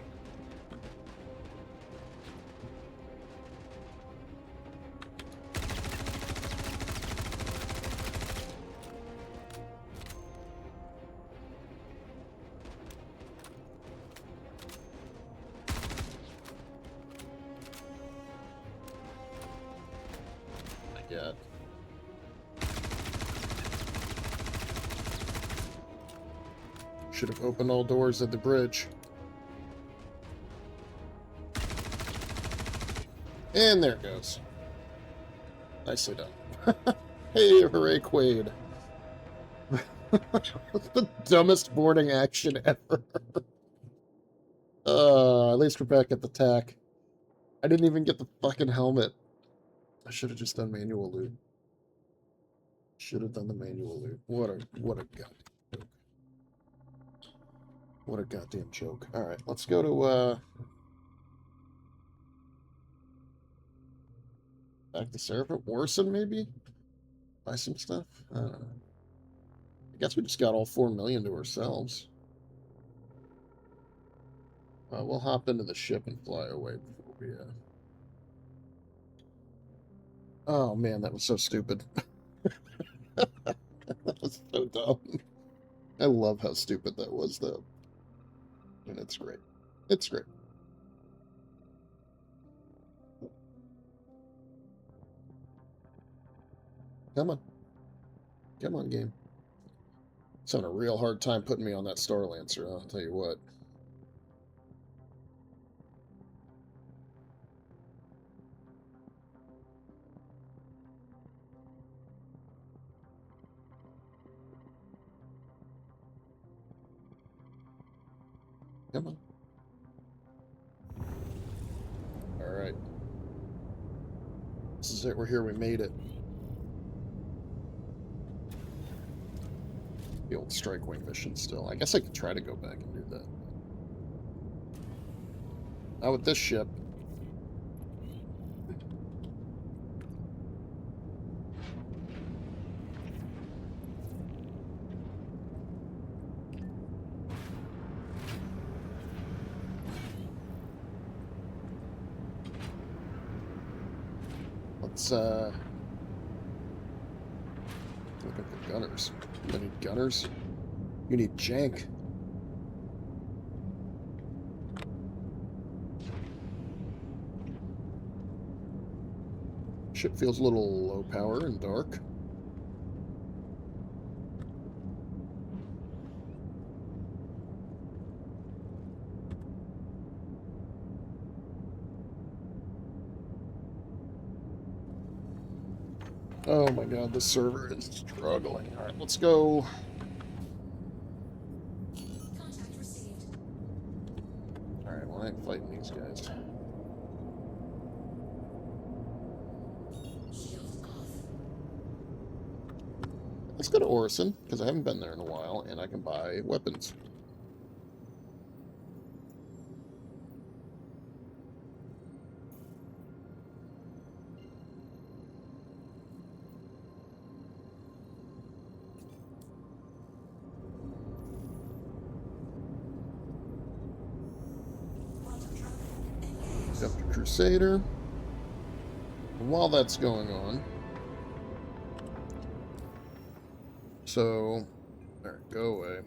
Yet. Should have opened all doors at the bridge. And there it goes. Nicely done. Hey, hooray, Quade. The dumbest boarding action ever. At least we're back at the tack. I didn't even get the fucking helmet. I should have just done manual loot. Should have done the manual loot. What a goddamn joke. What a goddamn joke. Alright, let's go to back to Seraph. Orson, maybe? Buy some stuff? I don't know. I guess we just got all 4 million to ourselves. We'll hop into the ship and fly away before we Oh man, that was so stupid. That was so dumb. I love how stupid that was, though. And it's great. It's great. Come on. Come on, game. It's having a real hard time putting me on that Star Lancer, I'll tell you what. Come on. Alright. This is it. We're here. We made it. The old Strike Wing mission still. I guess I could try to go back and do that. Not with this ship. Let's, looking for gunners. You need gunners? You need jank. Ship feels a little low power and dark. Oh my god, the server is struggling. Alright, let's go. Contact received. Alright, well, I ain't fighting these guys. Shields off. Let's go to Orison, because I haven't been there in a while, and I can buy weapons. Got the Crusader. And while that's going on, so, alright, go away.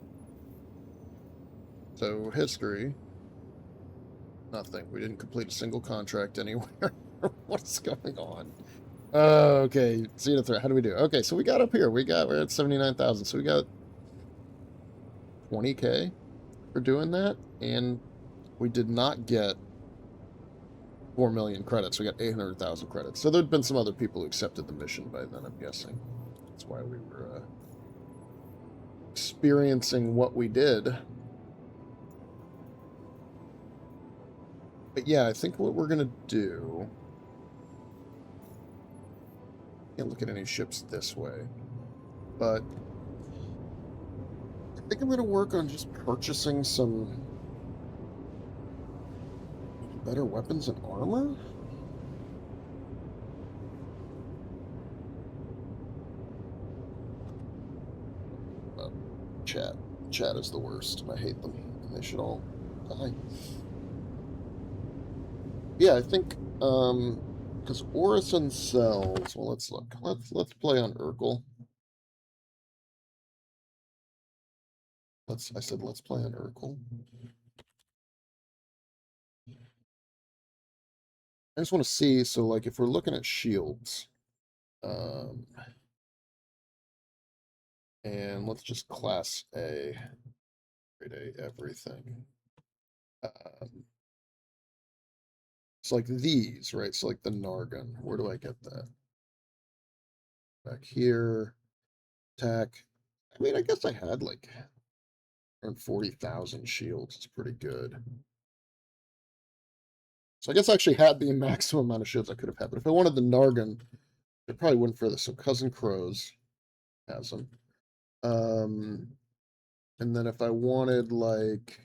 So, history. Nothing. We didn't complete a single contract anywhere. What's going on? Okay, see the threat. How do we do? Okay, so we got up here. We're at 79,000. So we got 20K for doing that, and we did not get 4 million credits. We got 800,000 credits. So there'd been some other people who accepted the mission by then, I'm guessing. That's why we were experiencing what we did. But yeah, I think what we're gonna do... Can't look at any ships this way. But I think I'm gonna work on just purchasing some better weapons and armor. Chat. Chat is the worst. I hate them. And they should all die. Yeah, I think, because Orison sells... Well, let's look. Let's play on Urkel. I said let's play on Urkel. I just want to see, so, like, if we're looking at shields, and let's just class A, grade A, everything. It's like these, right? So like the Nargan. Where do I get that? Back here. Attack. I mean, I guess I had like around 40,000 shields. It's pretty good. So I guess I actually had the maximum amount of shields I could have had. But if I wanted the Nargan, it probably wouldn't for this. So Cousin Crows has them. And then if I wanted like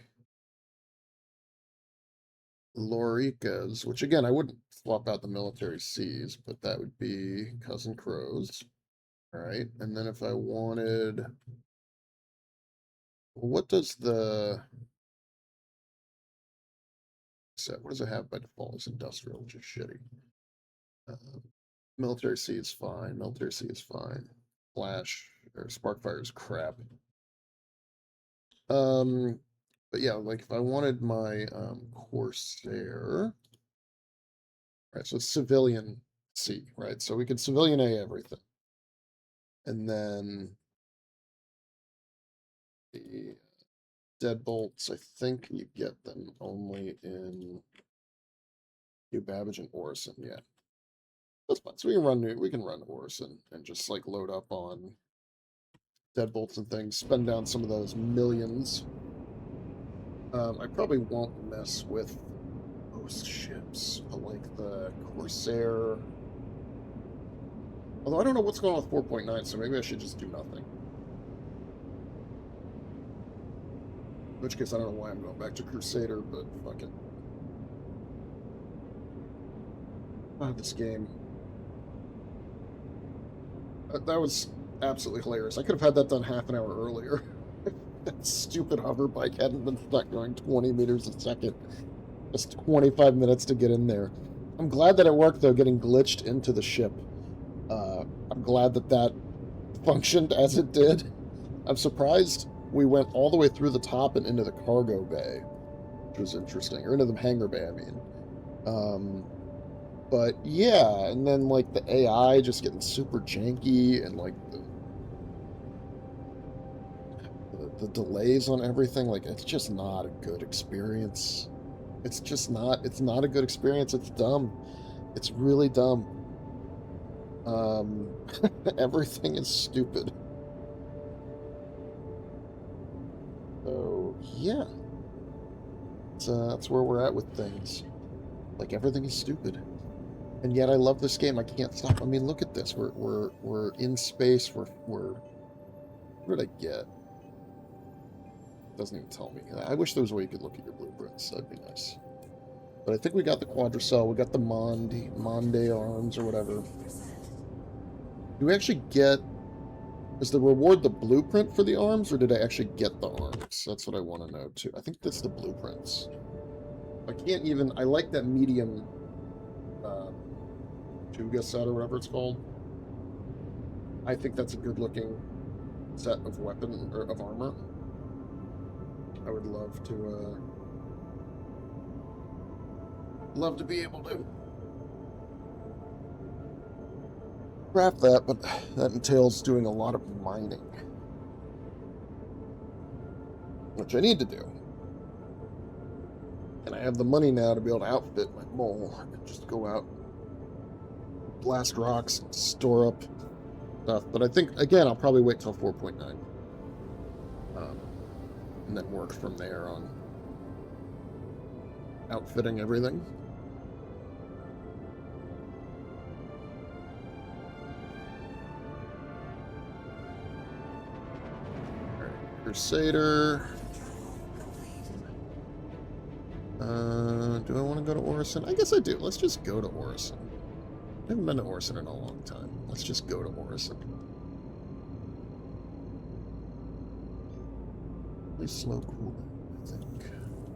Loricas, which again, I wouldn't swap out the military Cs, but that would be Cousin Crows. All right. And then if I wanted, what does the set, what does it have by default? It's industrial, which is shitty. Military C is fine. Military C is fine. Flash or Sparkfire is crap. But yeah, like if I wanted my Corsair, right? So it's civilian C, right? So we could civilian A everything, and then the deadbolts. I think you get them only in New Babbage and Orison. Yeah, that's fine. So we can run Orison and just like load up on deadbolts and things, spend down some of those millions. I probably won't mess with most ships, like the Corsair. Although I don't know what's going on with 4.9, so maybe I should just do nothing. In which case, I don't know why I'm going back to Crusader, but fuck it. This game. That was absolutely hilarious. I could have had that done half an hour earlier. That stupid hover bike hadn't been stuck going 20 meters a second. Just 25 minutes to get in there. I'm glad that it worked, though, getting glitched into the ship. I'm glad that that functioned as it did. I'm surprised we went all the way through the top and into the cargo bay, which was interesting. Or into the hangar bay, I mean. But yeah, and then like the AI just getting super janky and like the delays on everything, like it's just not a good experience. It's not a good experience. It's dumb. It's really dumb. Everything is stupid. So yeah, that's where we're at with things. Like everything is stupid, and yet I love this game. I can't stop. I mean, look at this. We're in space. What did I get? Doesn't even tell me. I wish there was a way you could look at your blueprints. That'd be nice. But I think we got the Quadricel. We got the Monde arms or whatever. Do we actually get... Is the reward the blueprint for the arms, or did I actually get the arms? That's what I want to know, too. I think that's the blueprints. I can't even... I like that medium... Tuga set or whatever it's called. I think that's a good-looking set of weapon... or of armor. I would love to be able to craft that, but that entails doing a lot of mining, which I need to do. And I have the money now to be able to outfit my mole and just go out, blast rocks, and store up stuff. But I think, again, I'll probably wait till 4.9. And then work from there on outfitting everything. Alright, Crusader. Do I want to go to Orison? I guess I do. Let's just go to Orison. I haven't been to Orison in a long time. Let's just go to Orison. Really slow cooldown, I think.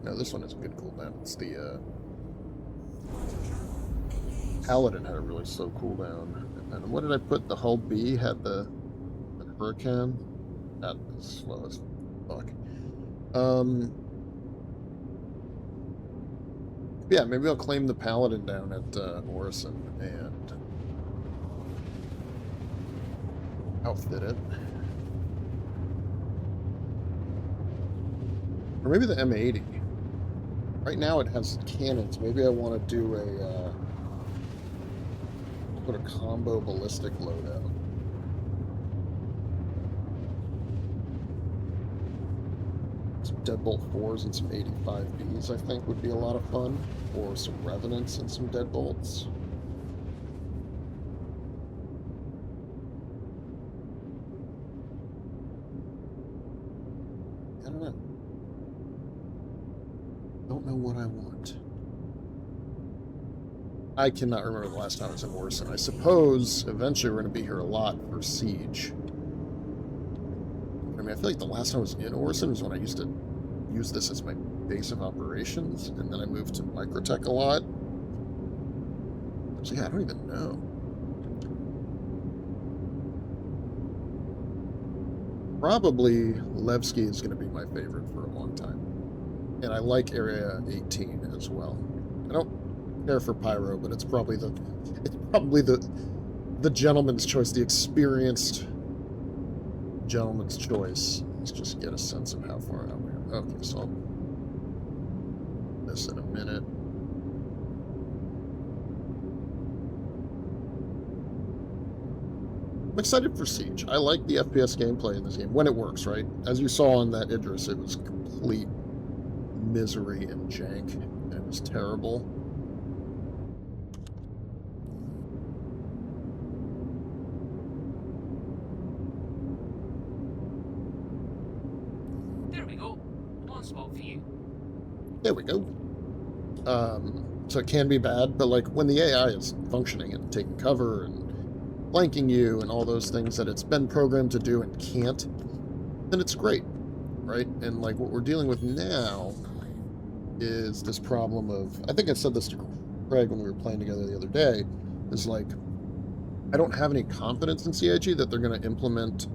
No, this one has a good cooldown. It's the Paladin had a really slow cooldown. And what did I put? The Hull B had the Hurricane. That was slow as fuck. Yeah, maybe I'll claim the Paladin down at Orison and outfit it. Or maybe the M80. Right now it has cannons. Maybe I want to do a put a combo ballistic loadout. Some Deadbolt 4s and some 85Bs I think would be a lot of fun. Or some Revenants and some Deadbolts. I don't know. Don't know what I want. I cannot remember the last time I was in Orison. I suppose eventually we're going to be here a lot for Siege. I mean, I feel like the last time I was in Orison was when I used to use this as my base of operations, and then I moved to Microtech a lot. So yeah, I don't even know. Probably Levski is going to be my favorite for a long time. And I like Area 18 as well. I don't care for Pyro, but it's probably the gentleman's choice, the experienced gentleman's choice. Let's just get a sense of how far out we are. Okay, so I'll this in a minute. I'm excited for Siege. I like the FPS gameplay in this game when it works, right? As you saw on that Idris, it was complete misery and jank. It was terrible. There we go. One spot for you. There we go. So it can be bad, but like when the AI is functioning and taking cover and flanking you and all those things that it's been programmed to do and can't, then it's great, right? And like what we're dealing with now is this problem of, I think I said this to Craig when we were playing together the other day, is like, I don't have any confidence in CIG that they're going to implement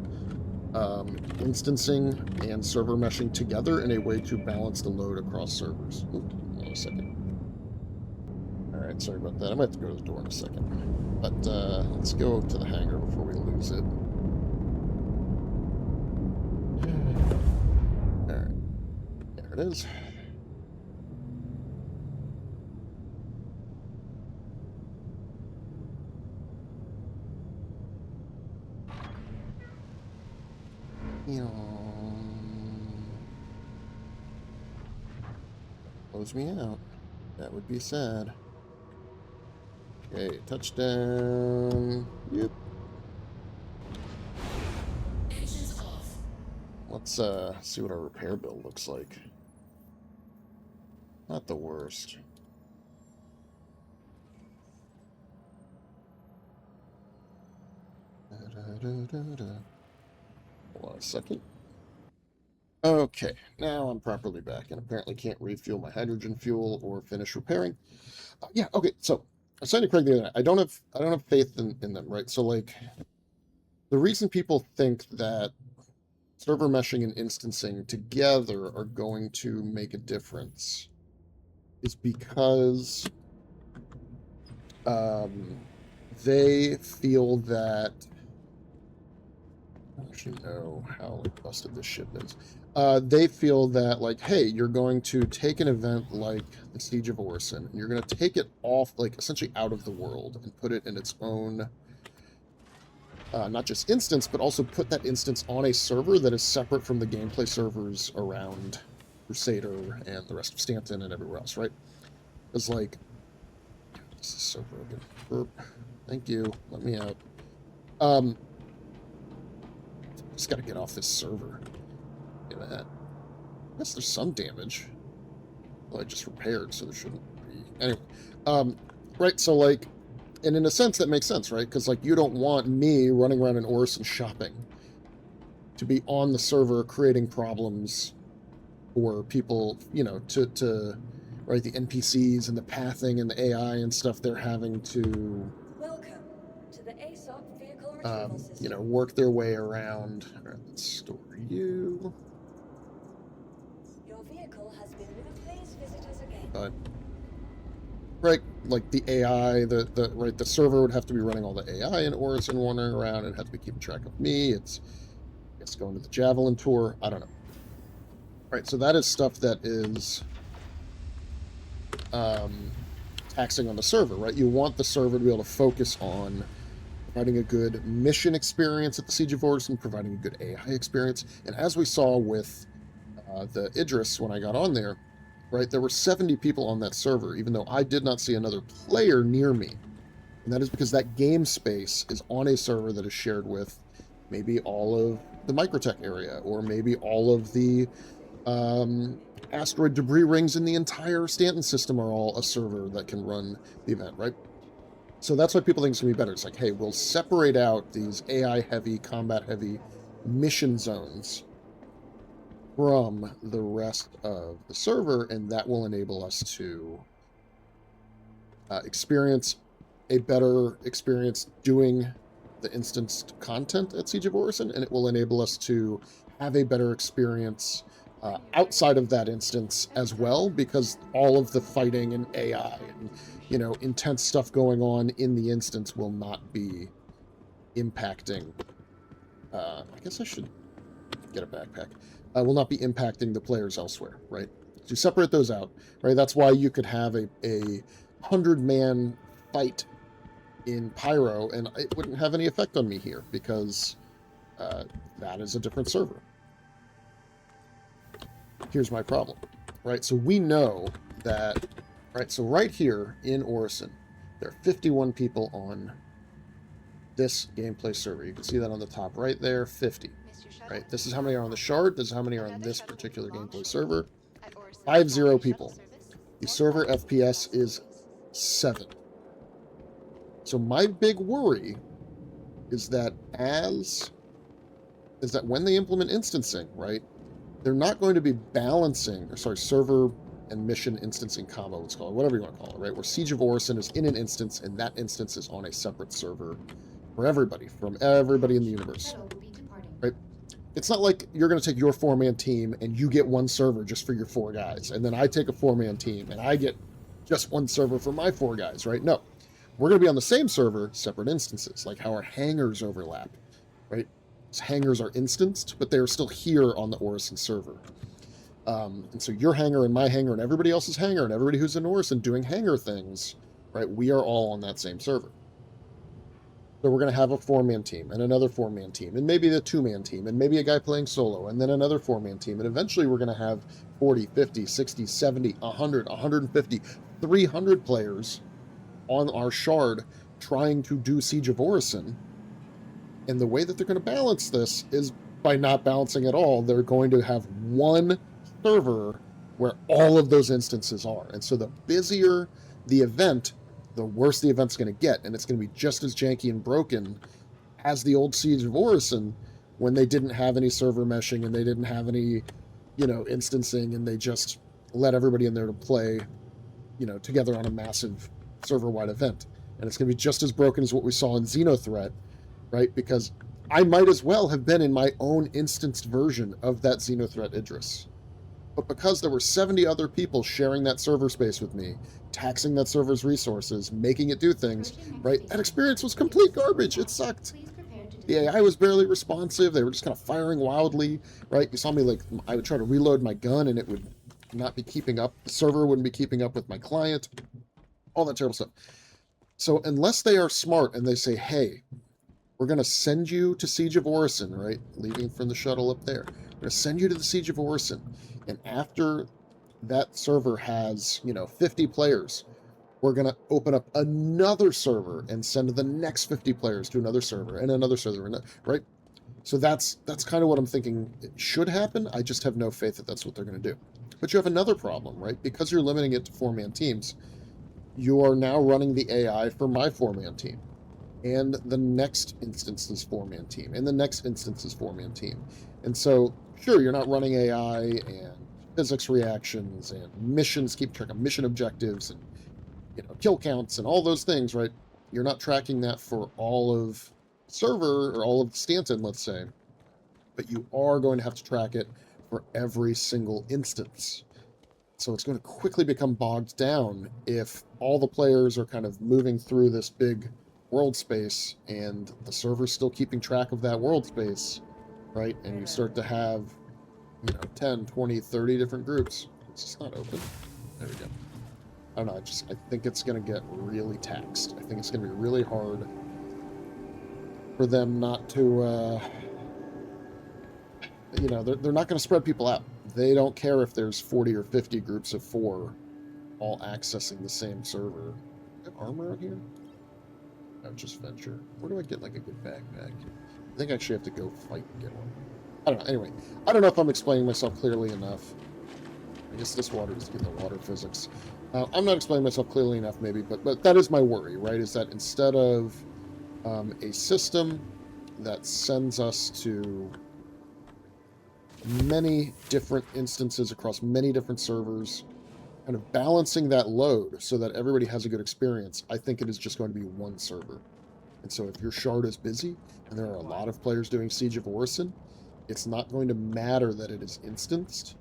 instancing and server meshing together in a way to balance the load across servers. Ooh, hold on a second. Alright, sorry about that. I might have to go to the door in a second. But let's go to the hangar before we lose it. Alright. There it is. Close me out. That would be sad. Okay, touchdown. Yep. Engines off. Let's see what our repair bill looks like. Not the worst. Hold on a second. Okay, now I'm properly back and apparently can't refuel my hydrogen fuel or finish repairing. Yeah, okay, so I was saying to Craig the other night, I don't have faith in them, right? So like the reason people think that server meshing and instancing together are going to make a difference is because they feel that... I don't actually know how busted this ship is. They feel that, like, hey, you're going to take an event like the Siege of Orison, and you're going to take it off, like, essentially out of the world and put it in its own, not just instance, but also put that instance on a server that is separate from the gameplay servers around Crusader and the rest of Stanton and everywhere else, right? It's like, this is so broken. Burp. Thank you. Let me out. Just gotta get off this server. Look at that. I guess there's some damage. Well, I just repaired, so there shouldn't be. Anyway, right, so, like, and in a sense, that makes sense, right? Because, like, you don't want me running around in Orison shopping to be on the server creating problems for people, you know, right, the NPCs and the pathing and the AI and stuff they're having to... Welcome to the ASOP vehicle retrieval system. you know, work their way around. All right, let's store you. Your vehicle has been moved. Please visit us again. Right, like the AI, the server would have to be running all the AI in Orison wandering around. It'd have to be keeping track of me. It's going to the Javelin tour. I don't know. Right, so that is stuff that is taxing on the server, right? You want the server to be able to focus on providing a good mission experience at the Siege of Orison, providing a good AI experience. And as we saw with the Idris when I got on there, right, there were 70 people on that server, even though I did not see another player near me. And that is because that game space is on a server that is shared with maybe all of the Microtech area, or maybe all of the asteroid debris rings in the entire Stanton system are all a server that can run the event, right? So that's why people think it's going to be better. It's like, hey, we'll separate out these AI-heavy, combat-heavy mission zones from the rest of the server, and that will enable us to experience a better experience doing the instanced content at Siege of Orison, and it will enable us to have a better experience outside of that instance as well, because all of the fighting and AI and, you know, intense stuff going on in the instance will not be impacting. I guess I should get a backpack. Will not be impacting the players elsewhere, right? So you separate those out, right? That's why you could have a 100-man fight in Pyro, and it wouldn't have any effect on me here, because that is a different server. Here's my problem, right? So we know that, right? So right here in Orison, there are 51 people on this gameplay server. You can see that on the top right there, 50, right? This is how many are on the Shard. This is how many are on this particular gameplay server. 50 people. The server FPS is 7. So my big worry is that when they implement instancing, right, they're not going to be balancing, or sorry, server and mission instancing combo, let's call it, whatever you want to call it, right? Where Siege of Orison is in an instance, and that instance is on a separate server for everybody, from everybody in the universe, right? It's not like you're going to take your 4-man team and you get one server just for your 4 guys, and then I take a 4-man team and I get just one server for my 4 guys, right? No. We're going to be on the same server, separate instances, like how our hangars overlap, right? Hangars are instanced, but they're still here on the Orison server. And so your hangar and my hangar and everybody else's hangar and everybody who's in Orison doing hangar things, right? We are all on that same server. So we're going to have a 4-man team and another 4-man team and maybe the 2-man team and maybe a guy playing solo and then another 4-man team. And eventually we're going to have 40, 50, 60, 70, 100, 150, 300 players on our Shard trying to do Siege of Orison. And the way that they're going to balance this is by not balancing at all. They're going to have one server where all of those instances are. And so the busier the event, the worse the event's going to get. And it's going to be just as janky and broken as the old Siege of Orison, when they didn't have any server meshing and they didn't have any, you know, instancing, and they just let everybody in there to play, you know, together on a massive server-wide event. And it's going to be just as broken as what we saw in Xenothreat, right? Because I might as well have been in my own instanced version of that Xenothreat Idris. But because there were 70 other people sharing that server space with me, taxing that server's resources, making it do things, right? That experience was complete garbage. It sucked. The AI was barely responsive. They were just kind of firing wildly, right? You saw me, like, I would try to reload my gun and it would not be keeping up. The server wouldn't be keeping up with my client. All that terrible stuff. So unless they are smart and they say, hey, we're going to send you to Siege of Orison, right? Leaving from the shuttle up there. We're going to send you to the Siege of Orison. And after that server has, 50 players, we're going to open up another server and send the next 50 players to another server and another server, right? So that's kind of what I'm thinking it should happen. I just have no faith that that's what they're going to do. But you have another problem, right? Because you're limiting it to 4-man teams, you are now running the AI for my 4-man team. And the next instance is 4-man team. And the next instance is 4-man team. And so, sure, you're not running AI and physics reactions and missions, keep track of mission objectives and kill counts and all those things, right? You're not tracking that for all of server or all of Stanton, let's say. But you are going to have to track it for every single instance. So it's going to quickly become bogged down if all the players are kind of moving through this big world space and the server's still keeping track of that world space, right? And you start to have, 10, 20, 30 different groups. It's just not open. There we go. I don't know, I think it's going to get really taxed. I think it's going to be really hard for them not to, they're not going to spread people out. They don't care if there's 40 or 50 groups of 4 all accessing the same server. Do I have armor out here? No, just venture. Where do I get, like, a good backpack? I think I actually have to go fight and get one. I don't know. Anyway, I don't know if I'm explaining myself clearly enough. I guess this water is the water physics. I'm not explaining myself clearly enough, maybe, but that is my worry, right? Is that instead of a system that sends us to many different instances across many different servers, kind of balancing that load so that everybody has a good experience, I think it is just going to be one server. And so if your shard is busy, and there are a lot of players doing Siege of Orison, it's not going to matter that it is instanced,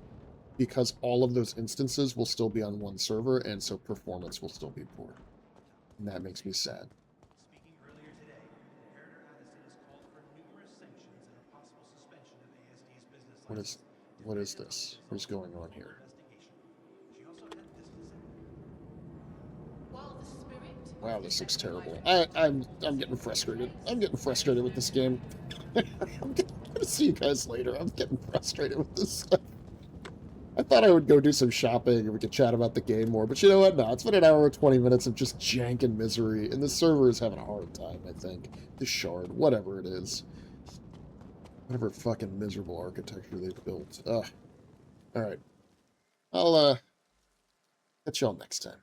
because all of those instances will still be on one server, and so performance will still be poor. And that makes me sad. Speaking earlier today, Imperator Addison has called for numerous sanctions and a possible suspension of ASD's business license. What is this? What is going on here? She also had this to say. While the spirit Wow, this looks terrible. I'm getting frustrated. I'm getting frustrated with this game. I'm gonna see you guys later. I'm getting frustrated with this stuff. I thought I would go do some shopping and we could chat about the game more, but you know what? No, it's been an hour and 20 minutes of just jank and misery, and the server is having a hard time, I think. The shard, whatever it is. Whatever fucking miserable architecture they've built. Ugh. Alright. I'll, catch y'all next time.